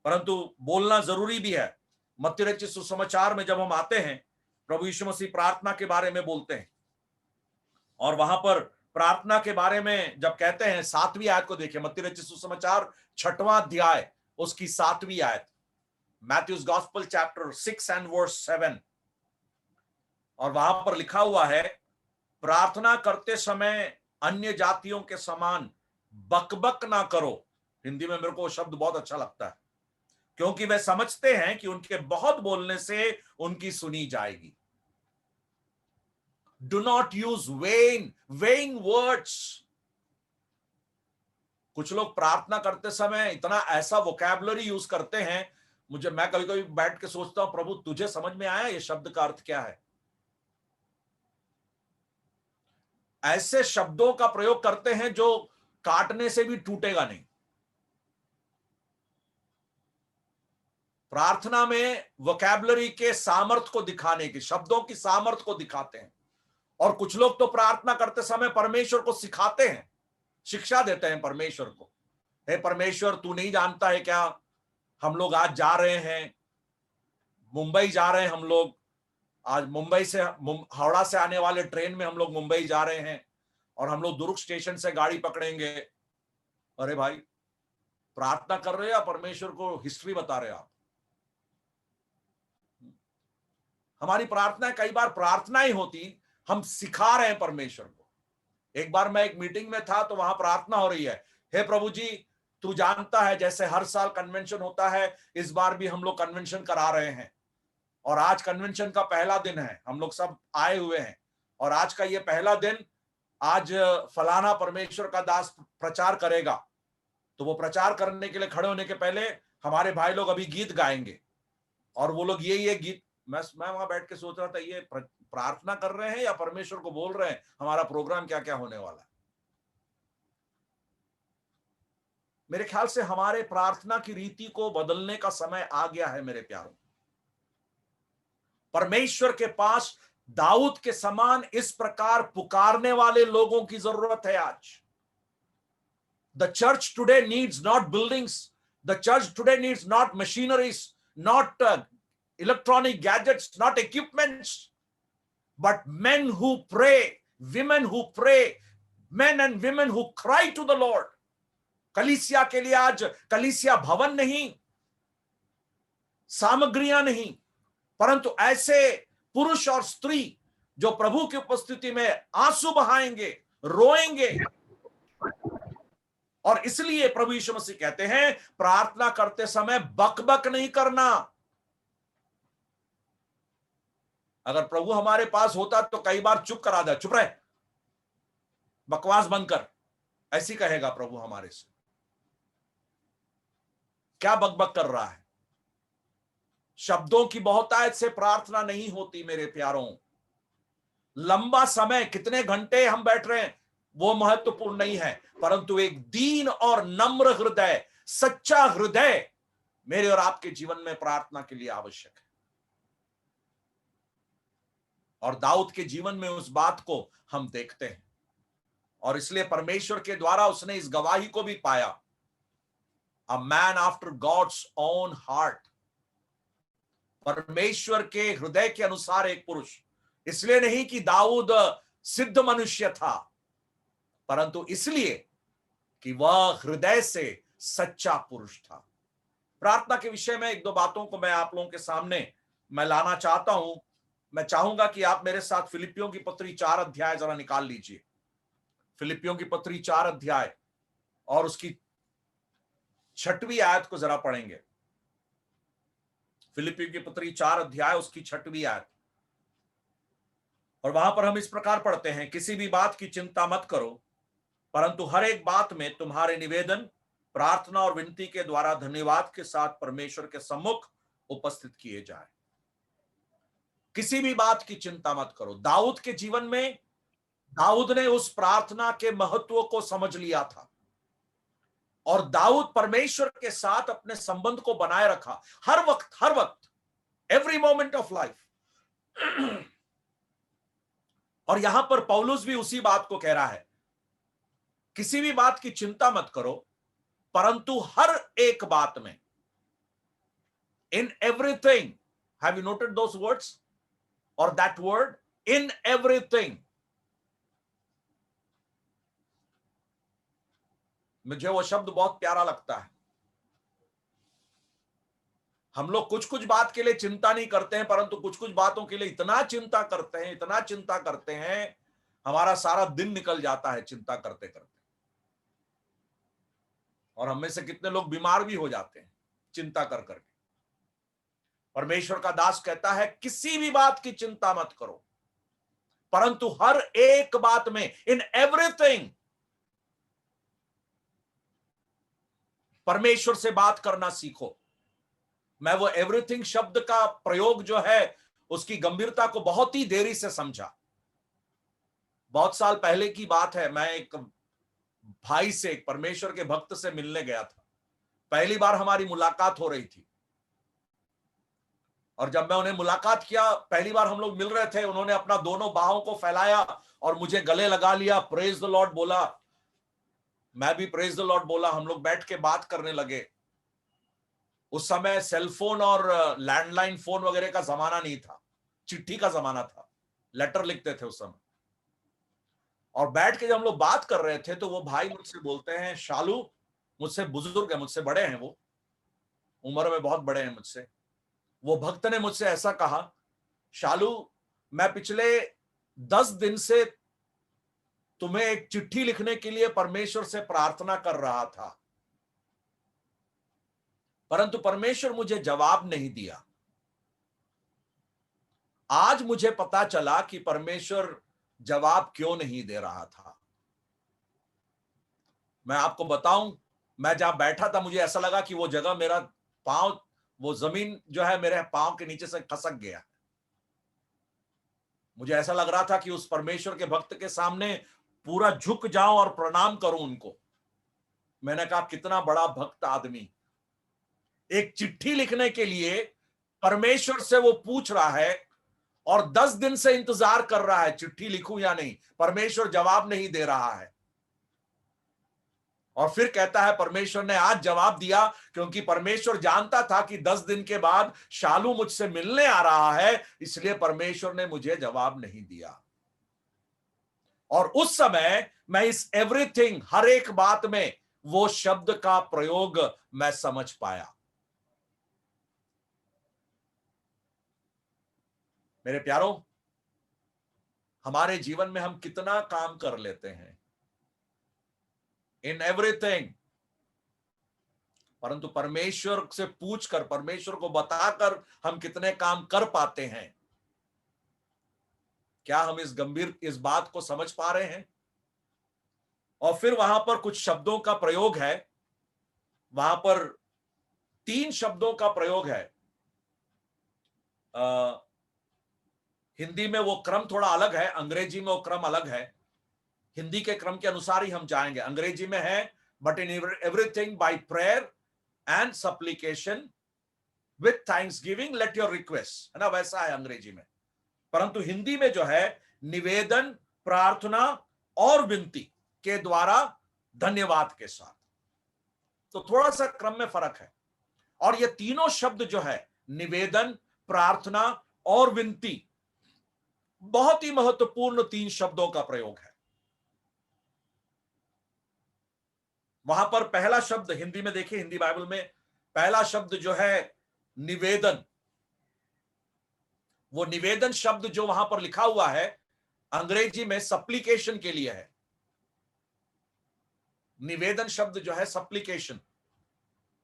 परंतु बोलना जरूरी भी है। मत्ती रचित सुसमाचार में जब हम आते हैं, प्रभु यीशु मसीह प्रार्थना के बारे में बोलते हैं, और वहां पर प्रार्थना के बारे में जब कहते हैं, 7वीं आयत को देखिए, मत्ती रचित सुसमाचार 6वां अध्याय उसकी 7वीं आयत, Matthew's gospel chapter 6 and verse 7, और वहां पर लिखा हुआ है, प्रार्थना करते समय अन्य जातियों के समान बकबक ना करो। हिंदी में मेरे को वो शब्द बहुत अच्छा लगता है, क्योंकि वे समझते हैं कि उनके बहुत बोलने से उनकी सुनी जाएगी। Do not use weighing words. कुछ लोग प्रार्थना करते समय इतना ऐसा वोकैबुलरी यूज करते हैं, मैं कभी कभी बैठ के सोचता हूं, प्रभु तुझे समझ में आया ये शब्द का अर्थ क्या है? ऐसे शब्दों का प्रयोग करते हैं जो काटने से भी टूटेगा नहीं। प्रार्थना में वोकैबुलरी के सामर्थ्य को दिखाने की, शब्दों की सामर्थ्य को दिखाते हैं। और कुछ लोग तो प्रार्थना करते समय परमेश्वर को सिखाते हैं, शिक्षा देते हैं परमेश्वर को, हे परमेश्वर तू नहीं जानता है क्या, हम लोग आज जा रहे हैं, मुंबई जा रहे हैं हम लोग, आज मुंबई से हावड़ा से आने वाले ट्रेन में हम लोग मुंबई जा रहे हैं, और हम लोग दुर्ग स्टेशन से गाड़ी पकड़ेंगे। अरे भाई, प्रार्थना कर रहे हो या परमेश्वर को हिस्ट्री बता रहे हो आप? हमारी प्रार्थना कई बार प्रार्थना ही होती, हम सिखा रहे हैं परमेश्वर को। एक बार मैं एक मीटिंग में था, तो वहां प्रार्थना हो रही है, हे प्रभु जी तू जानता है, जैसे हर साल कन्वेंशन होता है, इस बार भी हम लोग कन्वेंशन करा रहे हैं, और आज कन्वेंशन का पहला दिन है, हम लोग सब आए हुए हैं, और आज का ये पहला दिन, आज फलाना परमेश्वर का दास प्रचार करेगा, तो वो प्रचार करने के लिए खड़े होने के पहले हमारे भाई लोग अभी गीत गाएंगे, और वो लोग ये गीत, मैं वहां बैठ के सोच रहा था, ये प्रार्थना कर रहे हैं या परमेश्वर को बोल रहे हैं हमारा प्रोग्राम क्या क्या होने वाला है। मेरे ख्याल से हमारे प्रार्थना की रीति को बदलने का समय आ गया है मेरे प्यारों। परमेश्वर के पास दाऊद के समान इस प्रकार पुकारने वाले लोगों की जरूरत है आज। The church today needs not buildings, the church today needs not machineries, not electronic gadgets, not equipments, but men who pray, women who pray, men and women who cry to the Lord. कलीसिया के लिए आज कलीसिया भवन नहीं, सामग्रियां नहीं, परंतु ऐसे पुरुष और स्त्री जो प्रभु की उपस्थिति में आंसू बहाएंगे, रोएंगे। और इसलिए प्रभु यीशु मसीह कहते हैं, प्रार्थना करते समय बकबक नहीं करना। अगर प्रभु हमारे पास होता तो कई बार चुप करा दे, चुप रहे, बकवास बंद कर, ऐसी कहेगा प्रभु हमारे से। क्या बकबक कर रहा है? शब्दों की बहुतायत से प्रार्थना नहीं होती मेरे प्यारों। लंबा समय, कितने घंटे हम बैठ रहे हैं, वो महत्वपूर्ण नहीं है, परंतु एक दीन और नम्र हृदय, सच्चा हृदय मेरे और आपके जीवन में प्रार्थना के लिए आवश्यक है। और दाऊद के जीवन में उस बात को हम देखते हैं, और इसलिए परमेश्वर के द्वारा उसने इस गवाही को भी पाया, a man after God's own heart, परमेश्वर के हृदय के अनुसार एक पुरुष। इसलिए नहीं कि दाऊद सिद्ध मनुष्य था, परंतु इसलिए कि वह हृदय से सच्चा पुरुष था। प्रार्थना के विषय में एक दो बातों को मैं आप लोगों के सामने मैं लाना चाहता हूं। मैं चाहूंगा कि आप मेरे साथ फिलिपियों की पत्री 4 अध्याय जरा निकाल लीजिए। फिलिपियों की पत्री 4 अध्याय और उसकी 6वीं आयत को जरा पढ़ेंगे। फिलिपियों की पत्री 4 अध्याय उसकी 6वीं आयत। और वहां पर हम इस प्रकार पढ़ते हैं, किसी भी बात की चिंता मत करो, परंतु हर एक बात में तुम्हारे निवेदन, प्रार्थना और विनती के द्वारा धन्यवाद के साथ परमेश्वर के सम्मुख उपस्थित किए जाए। किसी भी बात की चिंता मत करो। दाऊद के जीवन में दाऊद ने उस प्रार्थना के महत्व को समझ लिया था, और दाऊद परमेश्वर के साथ अपने संबंध को बनाए रखा हर वक्त, एवरी मोमेंट ऑफ लाइफ। और यहां पर पौलुस भी उसी बात को कह रहा है, किसी भी बात की चिंता मत करो, परंतु हर एक बात में, in everything, have you noted those words और दैट वर्ड इन एवरीथिंग? मुझे वो शब्द बहुत प्यारा लगता है। हम लोग कुछ कुछ बात के लिए चिंता नहीं करते हैं, परंतु कुछ कुछ बातों के लिए इतना चिंता करते हैं, इतना चिंता करते हैं, हमारा सारा दिन निकल जाता है चिंता करते करते। और हम में से कितने लोग बीमार भी हो जाते हैं चिंता कर करके। परमेश्वर का दास कहता है, किसी भी बात की चिंता मत करो, परंतु हर एक बात में, इन एवरीथिंग, परमेश्वर से बात करना सीखो। मैं वो एवरीथिंग शब्द का प्रयोग जो है, उसकी गंभीरता को बहुत ही देरी से समझा। बहुत साल पहले की बात है, मैं एक भाई से, एक परमेश्वर के भक्त से मिलने गया था। पहली बार हमारी मुलाकात हो रही थी, और जब मैं उन्हें मुलाकात किया, पहली बार हम लोग मिल रहे थे, उन्होंने अपना दोनों बाहों को फैलाया और मुझे गले लगा लिया, प्रेज द लॉर्ड बोला, मैं भी प्रेज द लॉर्ड बोला। हम लोग बैठ के बात करने लगे। उस समय सेलफोन और लैंडलाइन फोन वगैरह का जमाना नहीं था, चिट्ठी का जमाना था, लेटर लिखते थे उस समय। और बैठ के जब हम लोग बात कर रहे थे, तो वो भाई मुझसे बोलते हैं, शालू, मुझसे बुजुर्ग है, मुझसे बड़े हैं, वो उम्र में बहुत बड़े हैं मुझसे। वो भक्त ने मुझसे ऐसा कहा, शालू, मैं पिछले 10 दिन से तुम्हें एक चिट्ठी लिखने के लिए परमेश्वर से प्रार्थना कर रहा था, परंतु परमेश्वर मुझे जवाब नहीं दिया। आज मुझे पता चला कि परमेश्वर जवाब क्यों नहीं दे रहा था। मैं आपको बताऊं, मैं जहां बैठा था, मुझे ऐसा लगा कि वो जगह, मेरा पांव, वो जमीन जो है मेरे पांव के नीचे से खसक गया। मुझे ऐसा लग रहा था कि उस परमेश्वर के भक्त के सामने पूरा झुक जाऊं और प्रणाम करूं उनको। मैंने कहा, कितना बड़ा भक्त आदमी, एक चिट्ठी लिखने के लिए परमेश्वर से वो पूछ रहा है, और 10 दिन से इंतजार कर रहा है, चिट्ठी लिखूं या नहीं, परमेश्वर जवाब नहीं दे रहा है। और फिर कहता है, परमेश्वर ने आज जवाब दिया, क्योंकि परमेश्वर जानता था कि 10 दिन के बाद शालू मुझसे मिलने आ रहा है, इसलिए परमेश्वर ने मुझे जवाब नहीं दिया। और उस समय मैं इस एवरीथिंग, हर एक बात में, वो शब्द का प्रयोग मैं समझ पाया। मेरे प्यारों, हमारे जीवन में हम कितना काम कर लेते हैं, इन एवरीथिंग, परंतु परमेश्वर से पूछकर, परमेश्वर को बताकर हम कितने काम कर पाते हैं? क्या हम इस बात को समझ पा रहे हैं? और फिर वहां पर कुछ शब्दों का प्रयोग है, वहां पर 3 शब्दों का प्रयोग है। हिंदी में वो क्रम थोड़ा अलग है, अंग्रेजी में वो क्रम अलग है। हिंदी के क्रम के अनुसार ही हम जाएंगे। अंग्रेजी में है but in everything by prayer and supplication with thanksgiving let your request, है ना, वैसा है अंग्रेजी में। परंतु हिंदी में जो है निवेदन, प्रार्थना और विनती के द्वारा धन्यवाद के साथ। तो थोड़ा सा क्रम में फर्क है। और ये तीनों शब्द जो है निवेदन, प्रार्थना और विनती, बहुत ही महत्वपूर्ण 3 शब्दों का प्रयोग है। वहां पर पहला शब्द हिंदी में देखिए, हिंदी बाइबल में पहला शब्द जो है निवेदन, वो निवेदन शब्द जो वहां पर लिखा हुआ है अंग्रेजी में सप्लीकेशन के लिए है। निवेदन शब्द जो है सप्लीकेशन,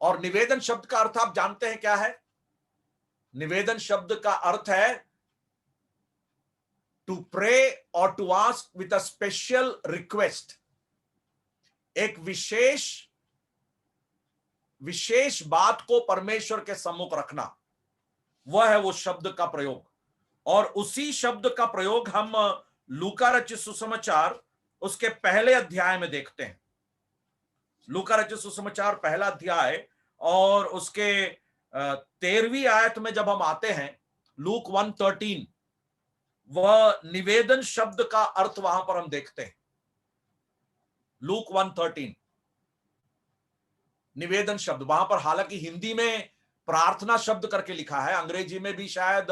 और निवेदन शब्द का अर्थ आप जानते हैं क्या है? निवेदन शब्द का अर्थ है टू प्रे और to ask with a special request. एक विशेष बात को परमेश्वर के सम्मुख रखना, वह है वो शब्द का प्रयोग। और उसी शब्द का प्रयोग हम लूका रचित सुसमाचार उसके पहले अध्याय में देखते हैं। लूका रचित सुसमाचार पहला अध्याय और उसके 13वीं आयत में जब हम आते हैं, लूक 1:13, वह निवेदन शब्द का अर्थ वहां पर हम देखते हैं। लूक 1:13 निवेदन शब्द, वहां पर हालांकि हिंदी में प्रार्थना शब्द करके लिखा है, अंग्रेजी में भी शायद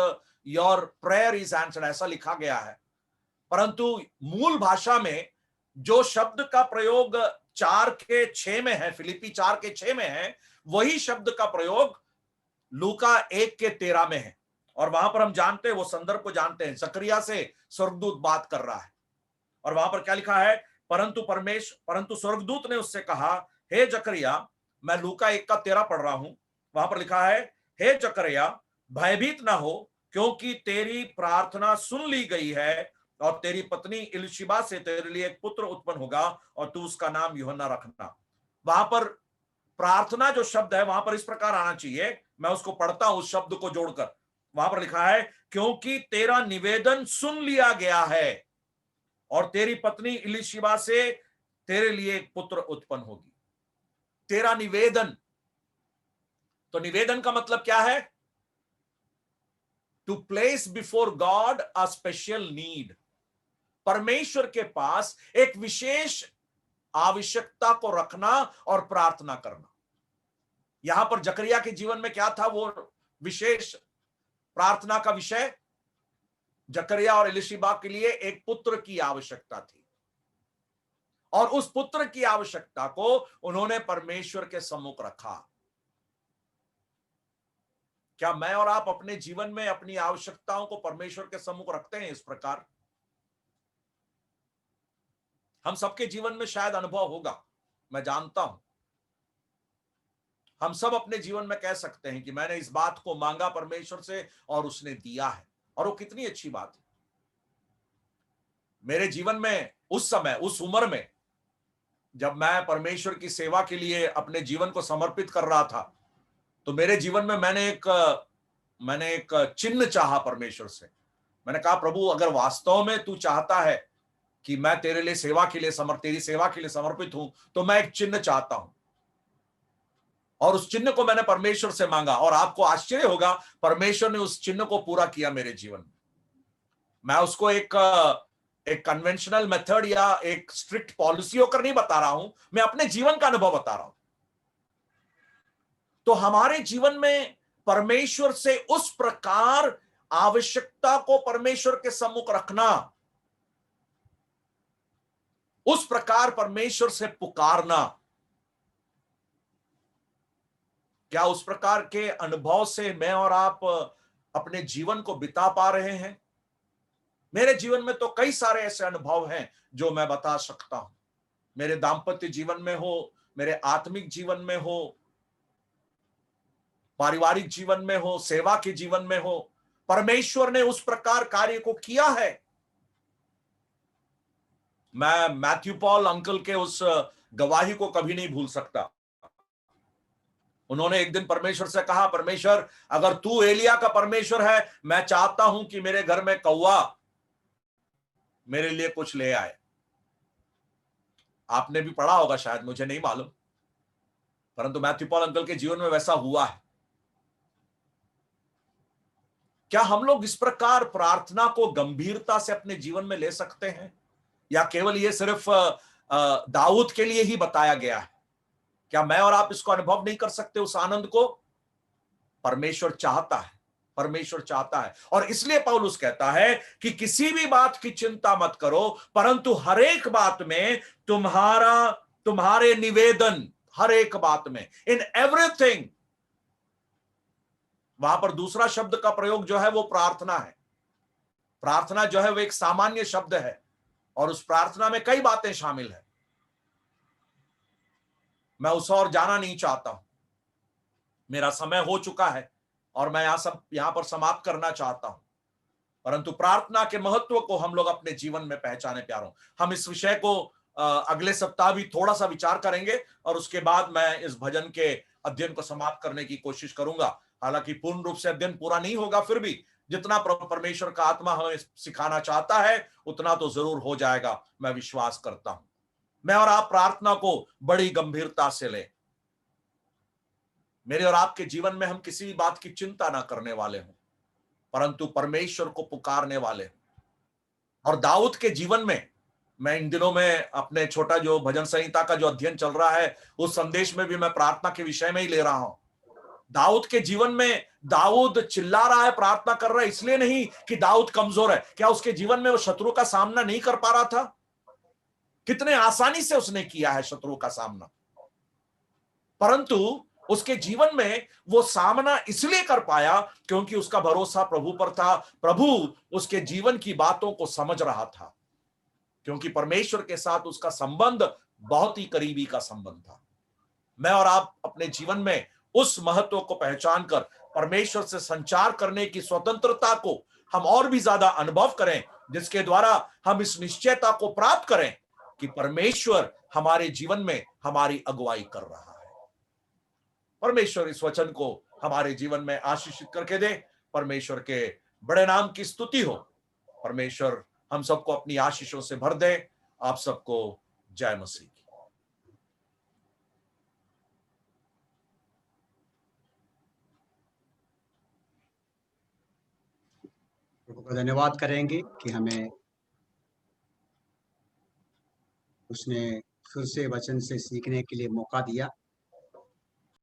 योर प्रेयर इज आंसर्ड ऐसा लिखा गया है, परंतु मूल भाषा में जो शब्द का प्रयोग 4:6 में है, फिलिपी 4:6 में है, वही शब्द का प्रयोग लूका 1:13 में है। और वहां पर हम जानते हैं, वो संदर्भ को जानते हैं, जकरिया से स्वर्गदूत बात कर रहा है। और वहां पर क्या लिखा है? परंतु स्वर्गदूत ने उससे कहा, हे जकरिया, मैं लूका 1:13 पढ़ रहा हूं, वहां पर लिखा है, हे जकरिया, भयभीत ना हो, क्योंकि तेरी प्रार्थना सुन ली गई है, और तेरी पत्नी इलिशिबा से तेरे लिए एक पुत्र उत्पन्न होगा, और तू उसका नाम यूहन्ना रखना। वहां पर प्रार्थना जो शब्द है वहां पर इस प्रकार आना चाहिए, मैं उसको पढ़ता हूं उस शब्द को जोड़कर। वहां पर लिखा है, क्योंकि तेरा निवेदन सुन लिया गया है, और तेरी पत्नी इलिशिबा से तेरे लिए एक पुत्र उत्पन्न होगी। तेरा निवेदन, तो निवेदन का मतलब क्या है? To place before God a special need. परमेश्वर के पास एक विशेष आवश्यकता को रखना और प्रार्थना करना। यहां पर जकरिया के जीवन में क्या था? वो विशेष प्रार्थना का विषय, जकरिया और इलिशिबा के लिए एक पुत्र की आवश्यकता थी, और उस पुत्र की आवश्यकता को उन्होंने परमेश्वर के सम्मुख रखा। क्या मैं और आप अपने जीवन में अपनी आवश्यकताओं को परमेश्वर के सम्मुख रखते हैं इस प्रकार? हम सबके जीवन में शायद अनुभव होगा, मैं जानता हूं। हम सब अपने जीवन में कह सकते हैं कि मैंने इस बात को मांगा परमेश्वर से और उसने दिया है, और वो कितनी अच्छी बात है। मेरे जीवन में उस समय, उस उम्र में, जब मैं परमेश्वर की सेवा के लिए अपने जीवन को समर्पित कर रहा था, तो मेरे जीवन में मैंने एक चिन्ह चाहा परमेश्वर से। मैंने कहा, प्रभु, अगर वास्तव में तू चाहता है कि मैं तेरी सेवा के लिए समर्पित हूं, तो मैं एक चिन्ह चाहता हूं। और उस चिन्ह को मैंने परमेश्वर से मांगा, और आपको आश्चर्य होगा, परमेश्वर ने उस चिन्ह को पूरा किया मेरे जीवन में। मैं उसको एक कन्वेंशनल मेथड या एक स्ट्रिक्ट पॉलिसी होकर नहीं बता रहा हूं, मैं अपने जीवन का अनुभव बता रहा हूं। तो हमारे जीवन में परमेश्वर से उस प्रकार आवश्यकता को परमेश्वर के सम्मुख रखना, उस प्रकार परमेश्वर से पुकारना, क्या उस प्रकार के अनुभव से मैं और आप अपने जीवन को बिता पा रहे हैं? मेरे जीवन में तो कई सारे ऐसे अनुभव हैं जो मैं बता सकता हूं। मेरे दांपत्य जीवन में हो, मेरे आत्मिक जीवन में हो, पारिवारिक जीवन में हो, सेवा के जीवन में हो, परमेश्वर ने उस प्रकार कार्य को किया है। मैं मैथ्यू पॉल अंकल के उस गवाही को कभी नहीं भूल सकता। उन्होंने एक दिन परमेश्वर से कहा, परमेश्वर अगर तू एलिया का परमेश्वर है, मैं चाहता हूं कि मेरे घर में कौवा मेरे लिए कुछ ले आए। आपने भी पढ़ा होगा शायद, मुझे नहीं मालूम, परंतु मैथ्यू पॉल अंकल के जीवन में वैसा हुआ है। क्या हम लोग इस प्रकार प्रार्थना को गंभीरता से अपने जीवन में ले सकते हैं, या केवल ये सिर्फ दाऊद के लिए ही बताया गया है? क्या मैं और आप इसको अनुभव नहीं कर सकते, उस आनंद को? परमेश्वर चाहता है, परमेश्वर चाहता है, और इसलिए पौलुस कहता है कि किसी भी बात की चिंता मत करो, परंतु हर एक बात में तुम्हारे निवेदन, हर एक बात में, इन एवरीथिंग। वहां पर दूसरा शब्द का प्रयोग जो है वो प्रार्थना है। प्रार्थना जो है वो एक सामान्य शब्द है, और उस प्रार्थना में कई बातें शामिल है। मैं उस और जाना नहीं चाहता हूं, मेरा समय हो चुका है और मैं यहां पर समाप्त करना चाहता हूं। परंतु प्रार्थना के महत्व को हम लोग अपने जीवन में पहचाने प्यारों। हम इस विषय को अगले सप्ताह भी थोड़ा सा विचार करेंगे, और उसके बाद मैं इस भजन के अध्ययन को समाप्त करने की कोशिश करूंगा। हालांकि पूर्ण रूप से अध्ययन पूरा नहीं होगा, फिर भी जितना परमेश्वर का आत्मा हमें सिखाना चाहता है उतना तो जरूर हो जाएगा, मैं विश्वास करता हूं। मैं और आप प्रार्थना को बड़ी गंभीरता से लें। मेरे और आपके जीवन में हम किसी भी बात की चिंता ना करने वाले हों, परंतु परमेश्वर को पुकारने वाले। और दाऊद के जीवन में, मैं इन दिनों में अपने छोटा जो भजन संहिता का जो अध्ययन चल रहा है, उस संदेश में भी मैं प्रार्थना के विषय में ही ले रहा हूं। दाऊद के जीवन में दाऊद चिल्ला रहा है, प्रार्थना कर रहा है, इसलिए नहीं कि दाऊद कमजोर है। क्या उसके जीवन में वो शत्रु का सामना नहीं कर पा रहा था? कितने आसानी से उसने किया है शत्रु का सामना, परंतु उसके जीवन में वो सामना इसलिए कर पाया क्योंकि उसका भरोसा प्रभु पर था। प्रभु उसके जीवन की बातों को समझ रहा था, क्योंकि परमेश्वर के साथ उसका संबंध बहुत ही करीबी का संबंध था। मैं और आप अपने जीवन में उस महत्व को पहचान कर परमेश्वर से संचार करने की स्वतंत्रता को हम और भी ज्यादा अनुभव करें, जिसके द्वारा हम इस निश्चयता को प्राप्त करें कि परमेश्वर हमारे जीवन में हमारी अगुवाई कर रहा है। परमेश्वर इस वचन को हमारे जीवन में आशीषित करके दे। परमेश्वर के बड़े नाम की स्तुति हो। परमेश्वर हम सबको अपनी आशीषों से भर दे। आप सबको जय मसीह की। प्रभु का धन्यवाद करेंगे कि हमें उसने फिर से वचन से सीखने के लिए मौका दिया।